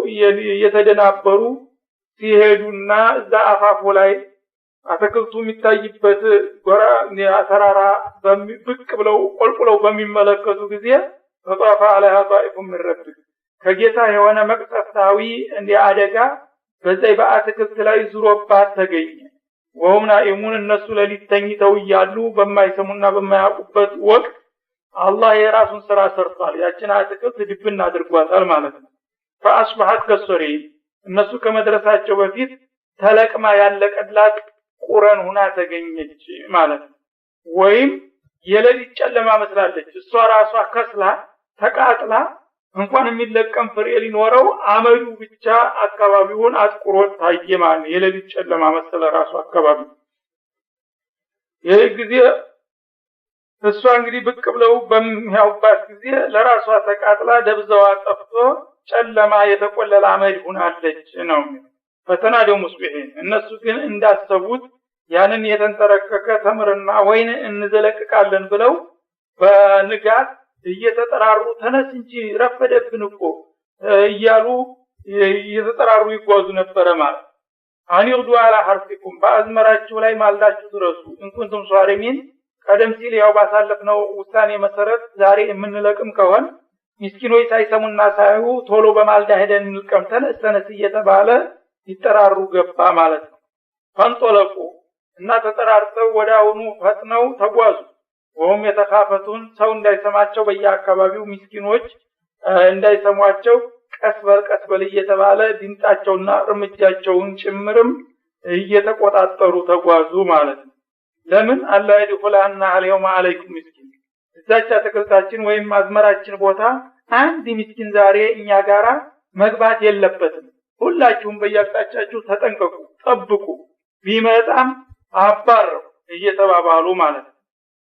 እየተደናበሩ ሲሄዱና እዛ አፋፉ ላይ አትክልቱ የሚታይበት ጎራ ተራራ ብቅ ብለው ቆልቁለው በሚመለከቱ ጊዜ ፈጣፋ عليها طائف من ربك ከጌታ የሆነ መቅሰፍታዊ እንደ አደጋ በዛይ በአትክልት ላይ ዙሮባት ተገኘ። ወውና ኢሙን እነሱ ሌሊት ተኝተው ይያሉ በማይሰሙና በማያውቁበት ወቅት አላህ የራሱን ስራ ሰርቷል። ያችን አትክልት ድብና አድርጓታል ማለት ነው። فاصبحت كالصريم እነሱ ከመድረሳቸው በፊት ተለቅማ ያለቀላት ቁረን ሆና ተገኘች ማለት ነው። ወይም የሌሊት ጨለማ መስላለች። እሷ ራሷ ከስላ ተቃጥላ እንኳን የሚለቀም ፍሬ ሊኖረው አመዱ ብቻ አካባቢውን አጥቁሮት ታየ ማለት ነው። የሌሊት ጨለማ መሰለ ራሱ አካባቢ። የጊዜ እሷ እንግዲህ ብቅ ብለው በሚያውባት ጊዜ ለራሷ ተቃጥላ ደብዛዋ ጠፍቶ ጨለማ የተቆለለ አመድ ሆናለች ነው። ፈተናደው ሙስቢሂን እነሱ ግን እንዳሰቡት ያንን የተንተረከከ ተምርና ወይን እንዘለቅቃለን ብለው በንጋት እየተጠራሩ ተነስ እንጂ ረፈደብን እኮ እያሉ እየተጠራሩ ይጓዙ ነበር ማለት አንይዱ አላ ሐርፊኩም በአዝመራችሁ ላይ ማልዳችሁ ድረሱ እንኩንቱም ሷሪሚን ቀደም ሲል ያው ባሳለፍነው ውሳኔ መሰረት ዛሬ የምንለቅም ከሆነ ምስኪኖች ሳይሰሙና ሳዩ ቶሎ በማልዳ ሄደን እንልቀም ተነስ እየተባለ ይጠራሩ ገባ ማለት ነው። ፈንጦለቁ እና ተጠራርተው ወዳውኑ ፈጥነው ተጓዙ። ወም የተካፈቱን ሰው እንዳይሰማቸው በየአካባቢው ምስኪኖች እንዳይሰሟቸው ቀስ በቀስ እየተባለ ድምጣቸውና እርምጃቸውን ጭምርም እየተቆጣጠሩ ተጓዙ ማለት ነው። ለምን አላ ይድኹላና አለይሁም አለይኩም ምስኪን እዛቻ ተከልታችን ወይም አዝመራችን ቦታ አንድ ምስኪን ዛሬ እኛ ጋራ መግባት የለበትም። ሁላችሁም በየአቅጣጫችሁ ተጠንቀቁ ጠብቁ ቢመጣም አባር እየተባባሉ ማለት ነው።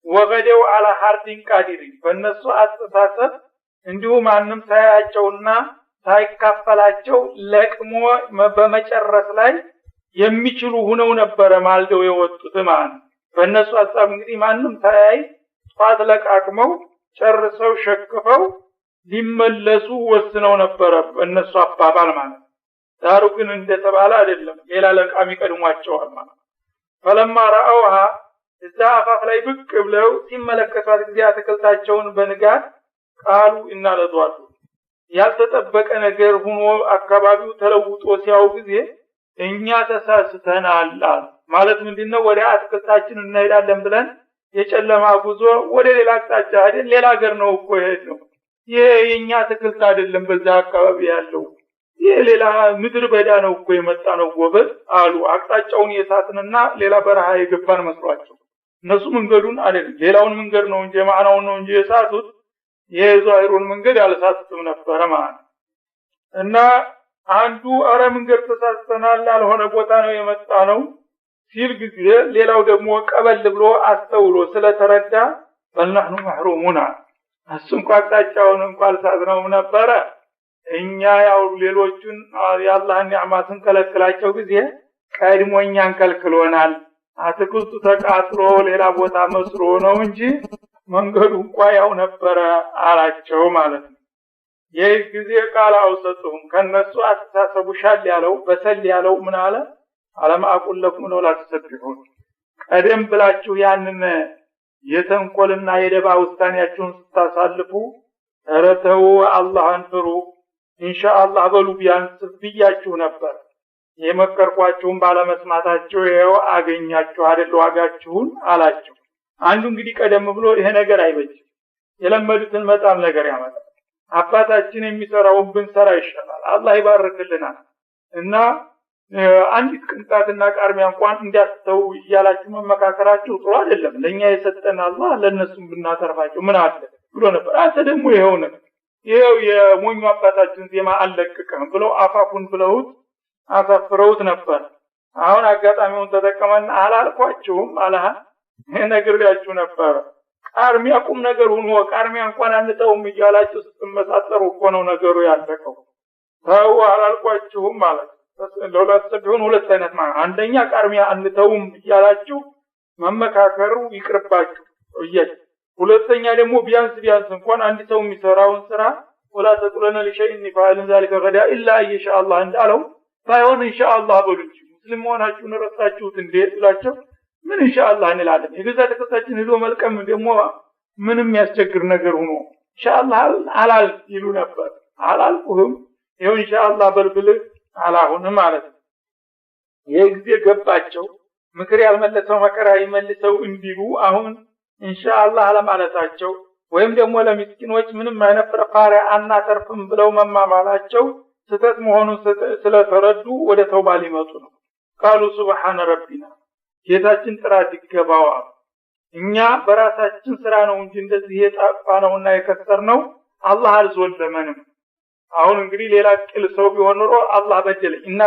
ወገደው አላ ሐርዲን ቃዲሪ በእነሱ አስተሳሰብ እንዲሁ ማንም ሳያቸውና ሳይካፈላቸው ለቅሞ በመጨረስ ላይ የሚችሉ ሆነው ነበር ማልደው የወጡት ማለት ነው። በእነሱ ሐሳብ እንግዲህ ማንም ሳያይ ጧት ለቃቅመው ጨርሰው ሸክፈው ሊመለሱ ወስነው ነበር በእነሱ አባባል ማለት ነው። ዳሩ ግን እንደተባለ አይደለም ሌላ ለቃሚ ቀድሟቸዋል ማለት ነው። فلما رأوها እዛ አፋፍ ላይ ብቅ ብለው ሲመለከቷት ጊዜ አትክልታቸውን በንጋት ቃሉ እና ለዷቱ ያልተጠበቀ ነገር ሆኖ አካባቢው ተለውጦ ሲያው ጊዜ እኛ ተሳስተናል ማለት ምንድነው? ወደ አትክልታችን እንሄዳለን ብለን የጨለማ ጉዞ ወደ ሌላ አቅጣጫ አይደል ሌላ ሀገር ነው እኮ የሄድነው። ይሄ የኛ አትክልት አይደለም በዛ አካባቢ ያለው የሌላ ምድር በዳ ነው እኮ የመጣ ነው ጎበዝ አሉ። አቅጣጫውን የሳትንና ሌላ በረሃ የገባን መስሏቸው እነሱ መንገዱን አይደል ሌላውን መንገድ ነው እንጂ ማዕናውን ነው እንጂ የሳቱት የዛይሩን መንገድ ያልሳቱም ነበር ማለት እና አንዱ አረ መንገድ ተሳስተናል ያልሆነ ቦታ ነው የመጣ ነው ሲል ጊዜ ሌላው ደግሞ ቀበል ብሎ አስተውሎ ስለተረዳ በልናኑ محرومون እሱም አቅጣጫውን እንኳን ሳትነው ነበር እኛ ያው ሌሎቹን የአላህን ኒዕማትን ከለከላቸው ጊዜ ቀድሞኛን ከልክሎናል አትክልቱ ተቃጥሎ ሌላ ቦታ መስሎ ነው እንጂ መንገዱ እንኳን ያው ነበር አላቸው ማለት ነው። ይህ ጊዜ ቃል አውሰጡም ከነሱ አስተሳሰቡ ሻል ያለው በሰል ያለው ምን አለ አለም አቁል ለኩም ነው ላተሰብሁን ቀደም ብላችሁ ያንን የተንኮልና የደባ ውሳኔያችሁን ስታሳልፉ ረተው አላህን ፍሩ ኢንሻአላህ በሉ ቢያንስ ብያችሁ ነበር። የመከርኳችሁን ባለመስማታችሁ ይኸው አገኛችሁ አይደል ዋጋችሁን አላችሁ። አንዱ እንግዲህ ቀደም ብሎ ይሄ ነገር አይበጅም የለመዱትን መጣም ነገር ያመጣል። አባታችን የሚሰራውን ብንሰራ ይሻላል አላህ ይባርክልናል እና አንዲት ቅንጣትና ቃርሚያ እንኳን እንዳትተው እያላችሁ መመካከራችሁ ጥሩ አይደለም። ለኛ የሰጠን አላህ ለነሱም ብናተርፋቸው ምን አለ ብሎ ነበር። አንተ ደግሞ ይሄው የሞኙ አባታችን ዜማ አለቅቀም ብለው አፋፉን ብለውት አሳፍረውት ነበር። አሁን አጋጣሚውን ተጠቀመና አላልኳችሁም አላህ ነግሬያችሁ ነበር። ቃርሚያ ቁም ነገር ሆኖ ቃርሚያ እንኳን አንተውም እያላችሁ ስትመሳጠሩ እኮ ነው ነገሩ ያለቀው። ታው አላልኳችሁም ማለት ለሁለቱም ሁለት አይነት ማለት አንደኛ ቃርሚያ አንተውም እያላችሁ መመካከሩ ይቅርባችሁ እያለ ሁለተኛ ደግሞ ቢያንስ እንኳን አንድ ሰው የሚሰራውን ስራ ወላ ተቁለና ለሸይን فاعل ذلك غدا الا ان شاء الله እንዳለው ባይሆን ኢንሻአላህ በሉ እንጂ ሙስሊም ሆናችሁን ረሳችሁት እንዴ ብላችሁ ምን ኢንሻአላህ እንላለን። የገዛ ተከታችን ሄዶ መልቀም ደግሞ ምንም ያስቸግር ነገር ሆኖ ኢንሻአላህ አላል ይሉ ነበር። አላልኩህም ይሄው ኢንሻአላህ በልብል አላሁን ማለት ነው። የጊዜ ገባቸው ምክር ያልመለሰው መከራ ይመልሰው እንዲሉ አሁን ኢንሻአላህ አለማለታቸው ወይም ደግሞ ለምስኪኖች ምንም አይነት ፍርፋሪያ አናተርፍም ብለው መማማላቸው ስተት መሆኑን ስለተረዱ ወደ ተውባ ሊመጡ ነው። ቃሉ ሱብሃነ ረቢና ጌታችን ጥራት ይገባው እኛ በራሳችን ስራ ነው እንጂ እንደዚህ የጣፋነውና የከሰርነው አላህ አልዞለመንም። አሁን እንግዲህ ሌላ ቅል ሰው ቢሆን ኖሮ አላህ በደለኝ እና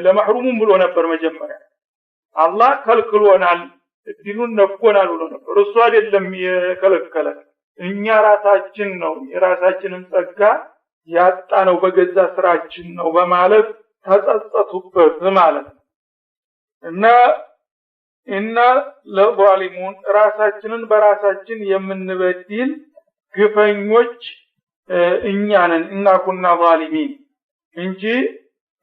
ለመህሩሙም ብሎ ነበር መጀመሪያ አላህ ከልክሎናል ዲኑን ነፍጎናል ብሎ ነበር። እሱ አይደለም የከለከለ እኛ ራሳችን ነው የራሳችንን ጸጋ ያጣነው በገዛ ስራችን ነው በማለት ተጸጸቱበት ማለት ነው። እና ለዛሊሙን ራሳችንን በራሳችን የምንበድል ግፈኞች እኛንን እናኩና ዛሊሚን እንጂ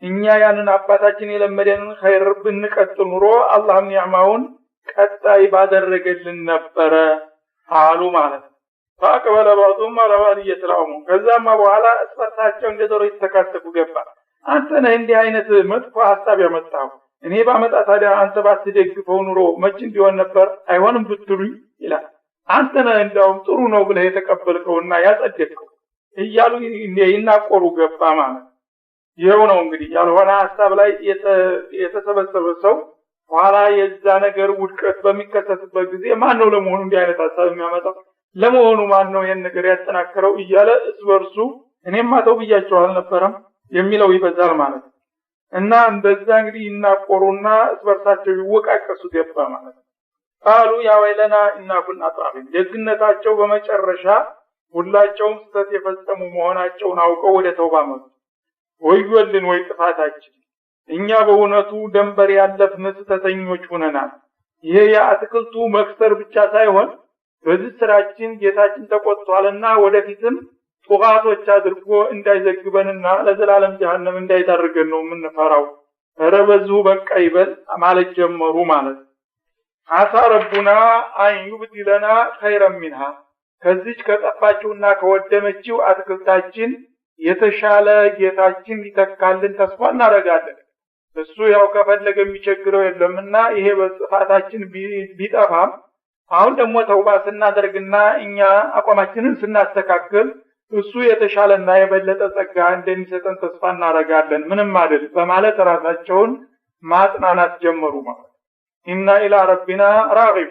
እኛ ያንን አባታችን የለመደንን ኸይር ብንቀጥል ኑሮ አላህ ኒዕማውን ቀጣይ ባደረገልን ነበር አሉ ማለት ነው። فاقبل بعضهم على بعض يتلاومون ከዛማ በኋላ እስፈርታቸው እንደዶሮ ይተካተኩ ገባ። አንተ ነህ እንዲህ አይነት መጥፎ ሐሳብ ያመጣው እኔ ባመጣ ታዲያ አንተ ባትደግፈው ኑሮ መች እንዲሆን ነበር አይሆንም ብትሉኝ ይላል። አንተ ነህ እንደውም ጥሩ ነው ብለህ የተቀበልከውና ያጸደቅከው እያሉ ይናቆሩ ገባ ማለት ይሄው ነው። እንግዲህ ያልሆነ ሐሳብ ላይ የተሰበሰበ ሰው ኋላ የዛ ነገር ውድቀት በሚከሰትበት ጊዜ ማን ነው ለመሆኑ እንዲህ አይነት ሐሳብ የሚያመጣው ለመሆኑ ማን ነው ይሄን ነገር ያጠናከረው እያለ እስበርሱ እኔማ ተው ብያቸው አልነበረም የሚለው ይበዛል ማለት ነው። እና እንደዛ እንግዲህ ይናቆሩና እስበርሳቸው ይወቃቀሱ ገባ ማለት ነው። ቃሉ ያ ወይለና ኢና ኩና ጣቢን ደግነታቸው በመጨረሻ ሁላቸውም ስተት የፈጸሙ መሆናቸውን አውቀው ወደ ተውባ መጡ። ወይወልን ወይ ጥፋታችን እኛ በእውነቱ ደንበር ያለፍን ስተተኞች ሆነናል። ይሄ የአትክልቱ መክሰር ብቻ ሳይሆን በዚህ ስራችን ጌታችን ተቆጥቷልና ወደፊትም ጧቶች አድርጎ እንዳይዘግበንና ለዘላለም ጀሃነም እንዳይዳርገን ነው የምንፈራው። ረበዙ በቃ ይበል ማለት ጀመሩ ማለት አሳ ረቡና አይዩብዲለና ኸይረን ሚንሃ ከዚህ ከጠፋችውና ከወደመችው አትክልታችን የተሻለ ጌታችን ሊተካልን ተስፋ እናደርጋለን። እሱ ያው ከፈለገ የሚቸግረው የለምና ይሄ በጽፋታችን ቢጠፋም አሁን ደግሞ ተውባ ስናደርግና እኛ አቋማችንን ስናስተካክል እሱ የተሻለና የበለጠ ጸጋ እንደሚሰጠን ተስፋ እናደርጋለን ምንም አይደል በማለት ራሳቸውን ማጽናናት ጀመሩ ማለት ኢና ኢላ ረቢና ራጊብ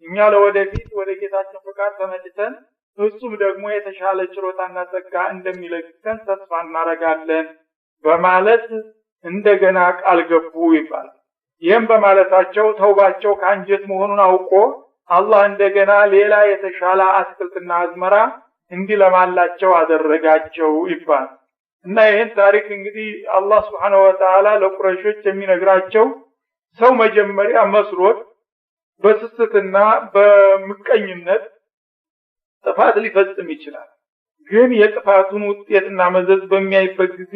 እኛ ለወደፊት ወደ ጌታችን ፍቃድ ተመልሰን እሱም ደግሞ የተሻለ ችሮታና ጸጋ እንደሚለግሰን ተስፋ እናደርጋለን በማለት እንደገና ቃል ገቡ ይባላል። ይህም በማለታቸው ተውባቸው ካንጀት መሆኑን አውቆ አላህ እንደገና ሌላ የተሻለ አትክልትና አዝመራ እንዲለማላቸው አደረጋቸው ይባላል። እና ይህን ታሪክ እንግዲህ አላህ Subhanahu Wa Ta'ala ለቁረይሾች የሚነግራቸው ሰው መጀመሪያ መስሎት በስስትና በምቀኝነት ጥፋት ሊፈጽም ይችላል። ግን የጥፋቱን ውጤትና መዘዝ በሚያይበት ጊዜ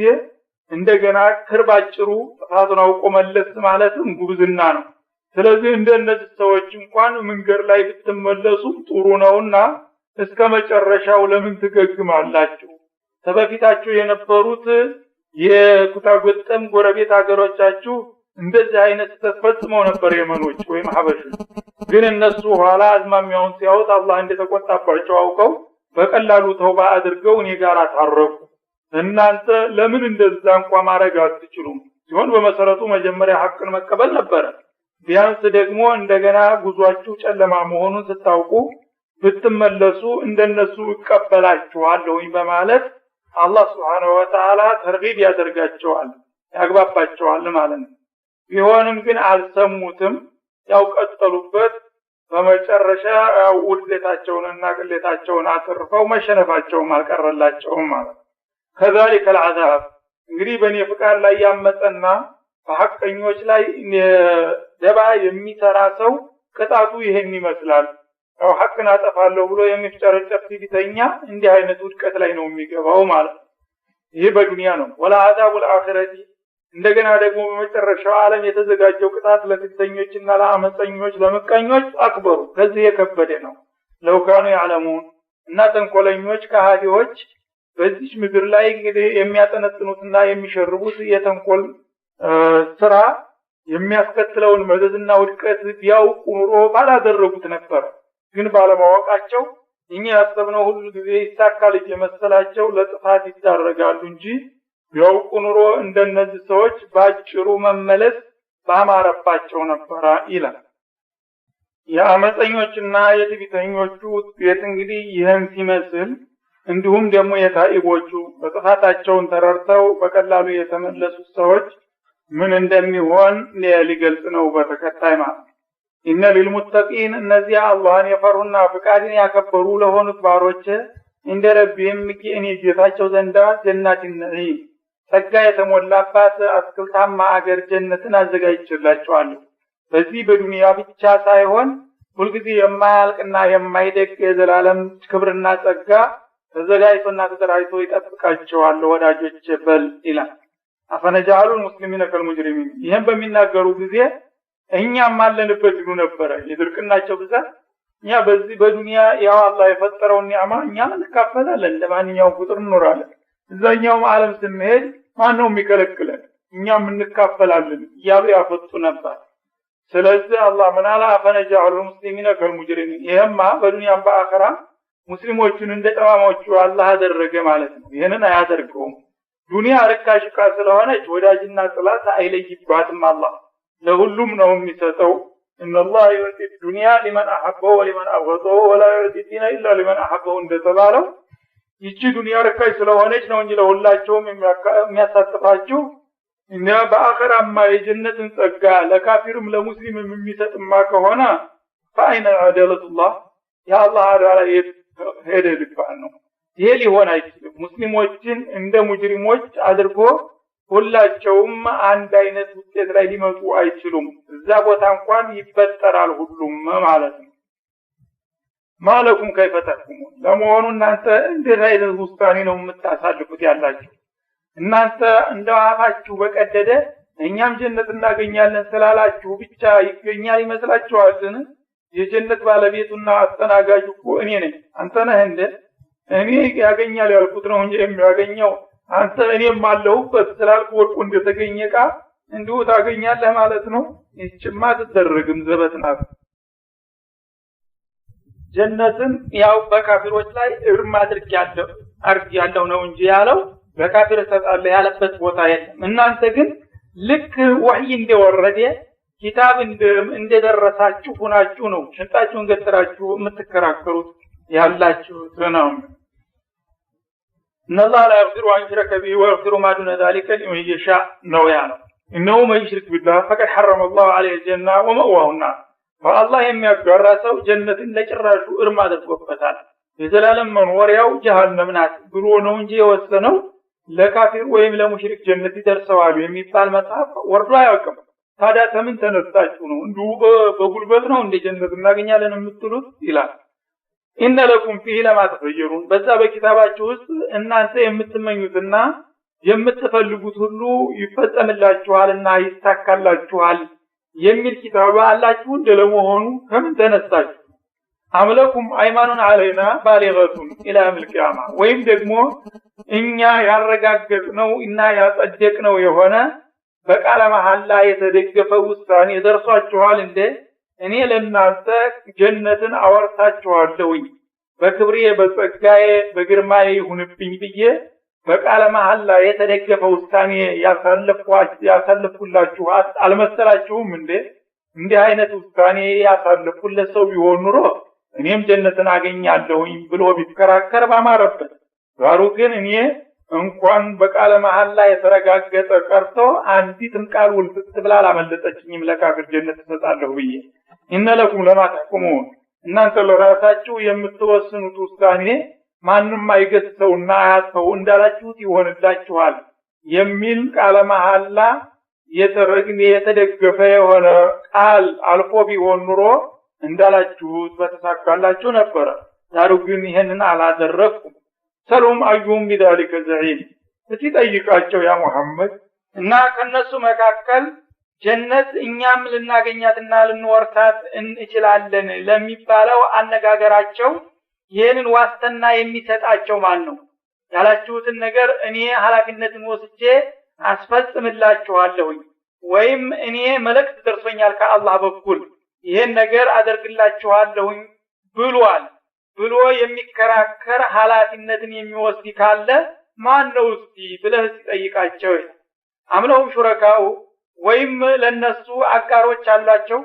እንደገና ክርባጭሩ ጥፋቱን አውቆ መለስ ማለትም ጉብዝና ነው። ስለዚህ እንደነዚህ ሰዎች እንኳን መንገር ላይ ብትመለሱ ጥሩ ነውና እስከ መጨረሻው ለምን ትገግማላችሁ? ተበፊታችሁ የነበሩት የኩታጎጠም ጎረቤት ሀገሮቻችሁ እንደዚህ አይነት ተፈጽመው ነበር የመኖች ወይም ሐበሾች። ግን እነሱ ኋላ አዝማሚያውን ሲያወጣ አላህ እንደተቆጣባቸው አውቀው በቀላሉ ተውባ አድርገው እኔ ጋር ታረቁ። እናንተ ለምን እንደዛ እንኳን ማድረግ አትችሉም? ሲሆን በመሰረቱ መጀመሪያ ሐቅን መቀበል ነበር። ቢያንስ ደግሞ እንደገና ጉዟችሁ ጨለማ መሆኑን ስታውቁ ብትመለሱ እንደነሱ እቀበላችኋለሁ በማለት አላህ Subhanahu Wa Ta'ala ተርጊብ ያደርጋቸዋል፣ ያግባባቸዋል ማለት ነው። ቢሆንም ግን አልሰሙትም፣ ያው ቀጠሉበት። በመጨረሻ ውድለታቸውንና ቅሌታቸውን አትርፈው መሸነፋቸውም አልቀረላቸውም ማለት ነው። ከذلك العذاب እንግዲህ በኔ ፍቃድ ላይ ያመፀና በሐቀኞች ላይ ደባ የሚሰራ ሰው ቅጣቱ ይሄን ይመስላል። ያው ሐቅን አጠፋለሁ ብሎ የሚፍጨረጨር ሲቢተኛ እንዲህ አይነት ውድቀት ላይ ነው የሚገባው ማለት ነው። ይሄ በዱንያ ነው። ወላ አዛቡ الآخرة እንደገና ደግሞ በመጨረሻው ዓለም የተዘጋጀው ቅጣት ለትዕቢተኞችና ለአመፀኞች ለመቀኞች አክበሩ ከዚህ የከበደ ነው። ለውካኑ ያለሙን እና ተንኮለኞች ከሃዲዎች በዚህ ምድር ላይ እንግዲህ የሚያጠነጥኑትና የሚሸርቡት የተንኮል ስራ የሚያስከትለውን መዘዝና ውድቀት ቢያውቁ ኑሮ ባላደረጉት ነበር። ግን ባለማወቃቸው እኛ ያሰብነው ሁሉ ጊዜ ይሳካል እየመሰላቸው ለጥፋት ይዳረጋሉ እንጂ ቢያውቁ ኑሮ እንደነዚህ ሰዎች ባጭሩ መመለስ ባማረባቸው ነበር ይላል። የአመፀኞችና የትዕቢተኞቹ ውጤት እንግዲህ ይህን ሲመስል እንዲሁም ደግሞ የታኢቦቹ በጥፋታቸውን ተረድተው በቀላሉ የተመለሱ ሰዎች ምን እንደሚሆን ሊገልጽ ነው በተከታይ ማለት ነው። ኢነ ሊልሙተቂን እነዚያ አላህን የፈሩና ፍቃድን ያከበሩ ለሆኑት ባሮች እንደ ረቢም ከእኔ ጌታቸው ዘንዳ ጀናትን ነዒም ጸጋ የተሞላባት አትክልታማ አገር ጀነትን አዘጋጅቼላቸዋለሁ። በዚህ በዱንያ ብቻ ሳይሆን ሁልጊዜ የማያልቅና የማይደቅ የዘላለም ክብርና ጸጋ ተዘጋጅቶና ተደራጅቶ ይጠብቃቸዋል ወዳጆች በል ይላል። አፈነጃሉ ሙስሊሚነ ከልሙጅሪሚን ይሄን በሚናገሩ ጊዜ እኛም አለንበት ይሉ ነበር። የድርቅናቸው ብዛት እኛ በዚህ በዱንያ ያው አላህ የፈጠረው ኒዕማ እኛ እንካፈላለን ለማንኛውም ቁጥር እንኖራለን። እዛኛው ዓለም ስንሄድ ማን ነው የሚከለክለን? እኛም እንካፈላለን እያሉ ያፈጡ ነበር። ስለዚህ አላህ ምን አለ? አፈነጃሉ ሙስሊሚነ ከልሙጅሪሚን ይሄማ በዱንያም በአኺራ ሙስሊሞችን እንደጠማሞቹ አላህ አደረገ ማለት ነው። ይሄንን አያደርገውም። ዱንያ ርካሽ ዕቃ ስለሆነች ወዳጅና ጥላት አይለይባትም። አላህ ለሁሉም ነው የሚሰጠው። ኢነላህ ዩዕጢ ዱንያ ሊመን አሐበሁ ወሊመን አብገደሁ ወላ ዩዕጢ ዲነ ኢላ ሊመን አሐበሁ እንደተባለው ይቺ ዱንያ ርካሽ ስለሆነች ነው እንጂ ለሁላቸውም የሚያሳትፋችሁ። እና በአኺራማ የጀነትን ጸጋ ለካፊሩም ለሙስሊምም የሚሰጥማ ከሆነ ፈአይነ አደለቱላህ ያአላህ አዳላ ሄደ ልባል ነው። ይሄ ሊሆን አይችልም። ሙስሊሞችን እንደ ሙጅሪሞች አድርጎ ሁላቸውም አንድ አይነት ውጤት ላይ ሊመጡ አይችሉም። እዛ ቦታ እንኳን ይፈጠራል ሁሉም ማለት ነው። ማለኩም ከይፈተኩም ለመሆኑ እናንተ እንዴት አይነት ውሳኔ ነው የምታሳልፉት ያላችሁ? እናንተ እንደው አፋችሁ በቀደደ እኛም ጀነት እናገኛለን ስላላችሁ ብቻ ይገኛል ይመስላችኋልን? የጀነት ባለቤቱና አስተናጋጁ እኮ እኔ ነኝ። አንተ ነህ እንደ እኔ ያገኛል ያልኩት ነው እንጂ የሚያገኘው አንተ እኔም አለሁበት ስላልኩ ወርቁ እንደተገኘ እንዲሁ ታገኛለህ ማለት ነው። ይህችማ አትደረግም፣ ዘበት ናት። ጀነትን ያው በካፊሮች ላይ እርም አድርጌያለሁ ነው እንጂ ያለው በካፊር ተጣለ ያለበት ቦታ የለም። እናንተ ግን ልክ ወህይ እንደወረደ ኪታብ እንደደረሳችሁ ሆናችሁ ነው ሽንጣችሁን ገትራችሁ የምትከራከሩት ያላችሁ ነው። እነላህ ላ ይግፊሩ አን ይሽረከ ቢሂ ወይግፊሩ ማ ዱነ ዛሊከ ሊመን የሻእ ነው ያለው። እነሆ መን ይሽሪክ ቢላህ ፈቀድ ሐረመ አላሁ ዐለይሂ አልጀና ወመእዋሁ ናር። በአላህ የሚያጋራ ሰው ጀነትን ለጭራሹ እርም አድርጎበታል። የዘላለም መኖሪያው ጀሃነም ናት ብሎ ነው እንጂ የወሰነው ለካፊር ወይም ለሙሽሪክ ጀነት ይደርሰዋል የሚባል መጽሐፍ ወርዶ አያውቅም። ታዲያ ከምን ተነስታችሁ ነው እንዲሁ በጉልበት ነው እንደ ጀነት እናገኛለን የምትሉት ይላል። ኢነ ለኩም ፊሂ ለማ ተኸየሩን በዛ በኪታባችሁ ውስጥ እናንተ የምትመኙትና የምትፈልጉት ሁሉ ይፈጸምላችኋልና ይሳካላችኋል የሚል ኪታብ አላችሁ እንደለመሆኑ ከምን ተነሳችሁ? አምለኩም አይማኑን አለይና ባሊገቱን ኢላ መልቂያማ ወይም ደግሞ እኛ ያረጋገጥነው እና ያጸደቅነው የሆነ በቃለ መሐላ የተደገፈ ውሳኔ ደርሷችኋል እንደ እኔ ለእናንተ ጀነትን አወርሳችኋለሁኝ በክብሬ በጸጋዬ በግርማዬ ይሁንብኝ ብዬ በቃለ መሐላ የተደገፈ ውሳኔ ያሳለፍኩላችሁ አልመሰላችሁም እንዴ? እንዲህ አይነት ውሳኔ ያሳለፍኩለት ሰው ቢሆን ኑሮ እኔም ጀነትን አገኛለሁኝ ብሎ ቢከራከር ባማረበት። ዛሩ ግን እኔ እንኳን በቃለ መሐላ የተረጋገጠ ቀርቶ አንዲትም ቃል ውልፍት ብላ አላመለጠችኝም ለካፍር ጀነት ተሰጣለሁ ብዬ ኢነለኩም ለማ ተሕኩሙን እናንተ ለራሳችሁ የምትወስኑት ውሳኔ ማንንም አይገስጸውና አያተው እንዳላችሁት ይሆንላችኋል የሚል ቃለ መሐላ የተደገፈ የሆነ ቃል አልፎ ቢሆን ኑሮ እንዳላችሁት በተሳካላችሁ ነበር። ዛሬ ግን ይሄንን አላደረኩም። ሰሉም አዩም ቢዳሊከ ዘዒም እትጠይቃቸው ያ መሐመድ እና ከነሱ መካከል ጀነት እኛም ልናገኛትና ልንወርሳት እንችላለን ለሚባለው አነጋገራቸው ይሄንን ዋስትና የሚሰጣቸው ማን ነው? ያላችሁትን ነገር እኔ ኃላፊነትን ወስጄ አስፈጽምላችኋለሁ ወይም እኔ መልእክት ደርሶኛል ከአላህ በኩል ይሄን ነገር አደርግላችኋለሁ ብሏል ብሎ የሚከራከር ኃላፊነትን የሚወስድ ካለ ማን ነው እስቲ ብለህ ሲጠይቃቸው አምለውም ሹረካው ወይም ለነሱ አጋሮች አላቸው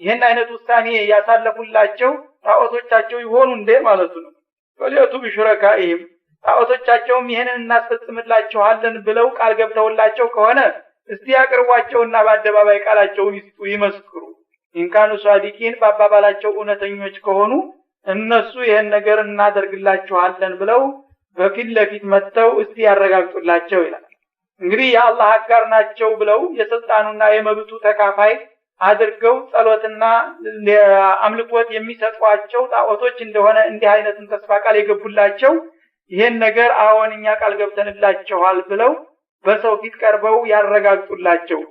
ይሄን አይነት ውሳኔ ያሳለፉላቸው ጣዖቶቻቸው ይሆኑ እንደ ማለት ነው። ወለቱ ቢሹረካኢም ጣዖቶቻቸውም ይሄንን እናስፈጽምላችኋለን ብለው ቃል ገብተውላቸው ከሆነ እስቲ ያቅርቧቸውና በአደባባይ ቃላቸውን ይመስክሩ። ኢንካኑ ሷዲቂን በአባባላቸው እውነተኞች ከሆኑ እነሱ ይሄን ነገር እናደርግላችኋለን ብለው በፊት ለፊት መጥተው እስቲ ያረጋግጡላቸው ይላል። እንግዲህ የአላህ አጋር ናቸው ብለው የስልጣኑና የመብቱ ተካፋይ አድርገው ጸሎትና አምልኮት የሚሰጧቸው ጣዖቶች እንደሆነ እንዲህ አይነቱን ተስፋ ቃል የገቡላቸው ይሄን ነገር አሁንኛ ቃል ገብተንላችኋል ብለው በሰው ፊት ቀርበው ያረጋግጡላቸው።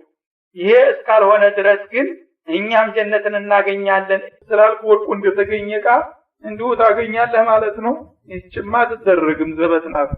ይሄ እስካልሆነ ድረስ ግን እኛም ጀነትን እናገኛለን ስላልኩ ወርቁ እንደተገኘ ቃ እንዲሁ ታገኛለህ ማለት ነው። ይህችማ ትደረግም ዘበት ናት።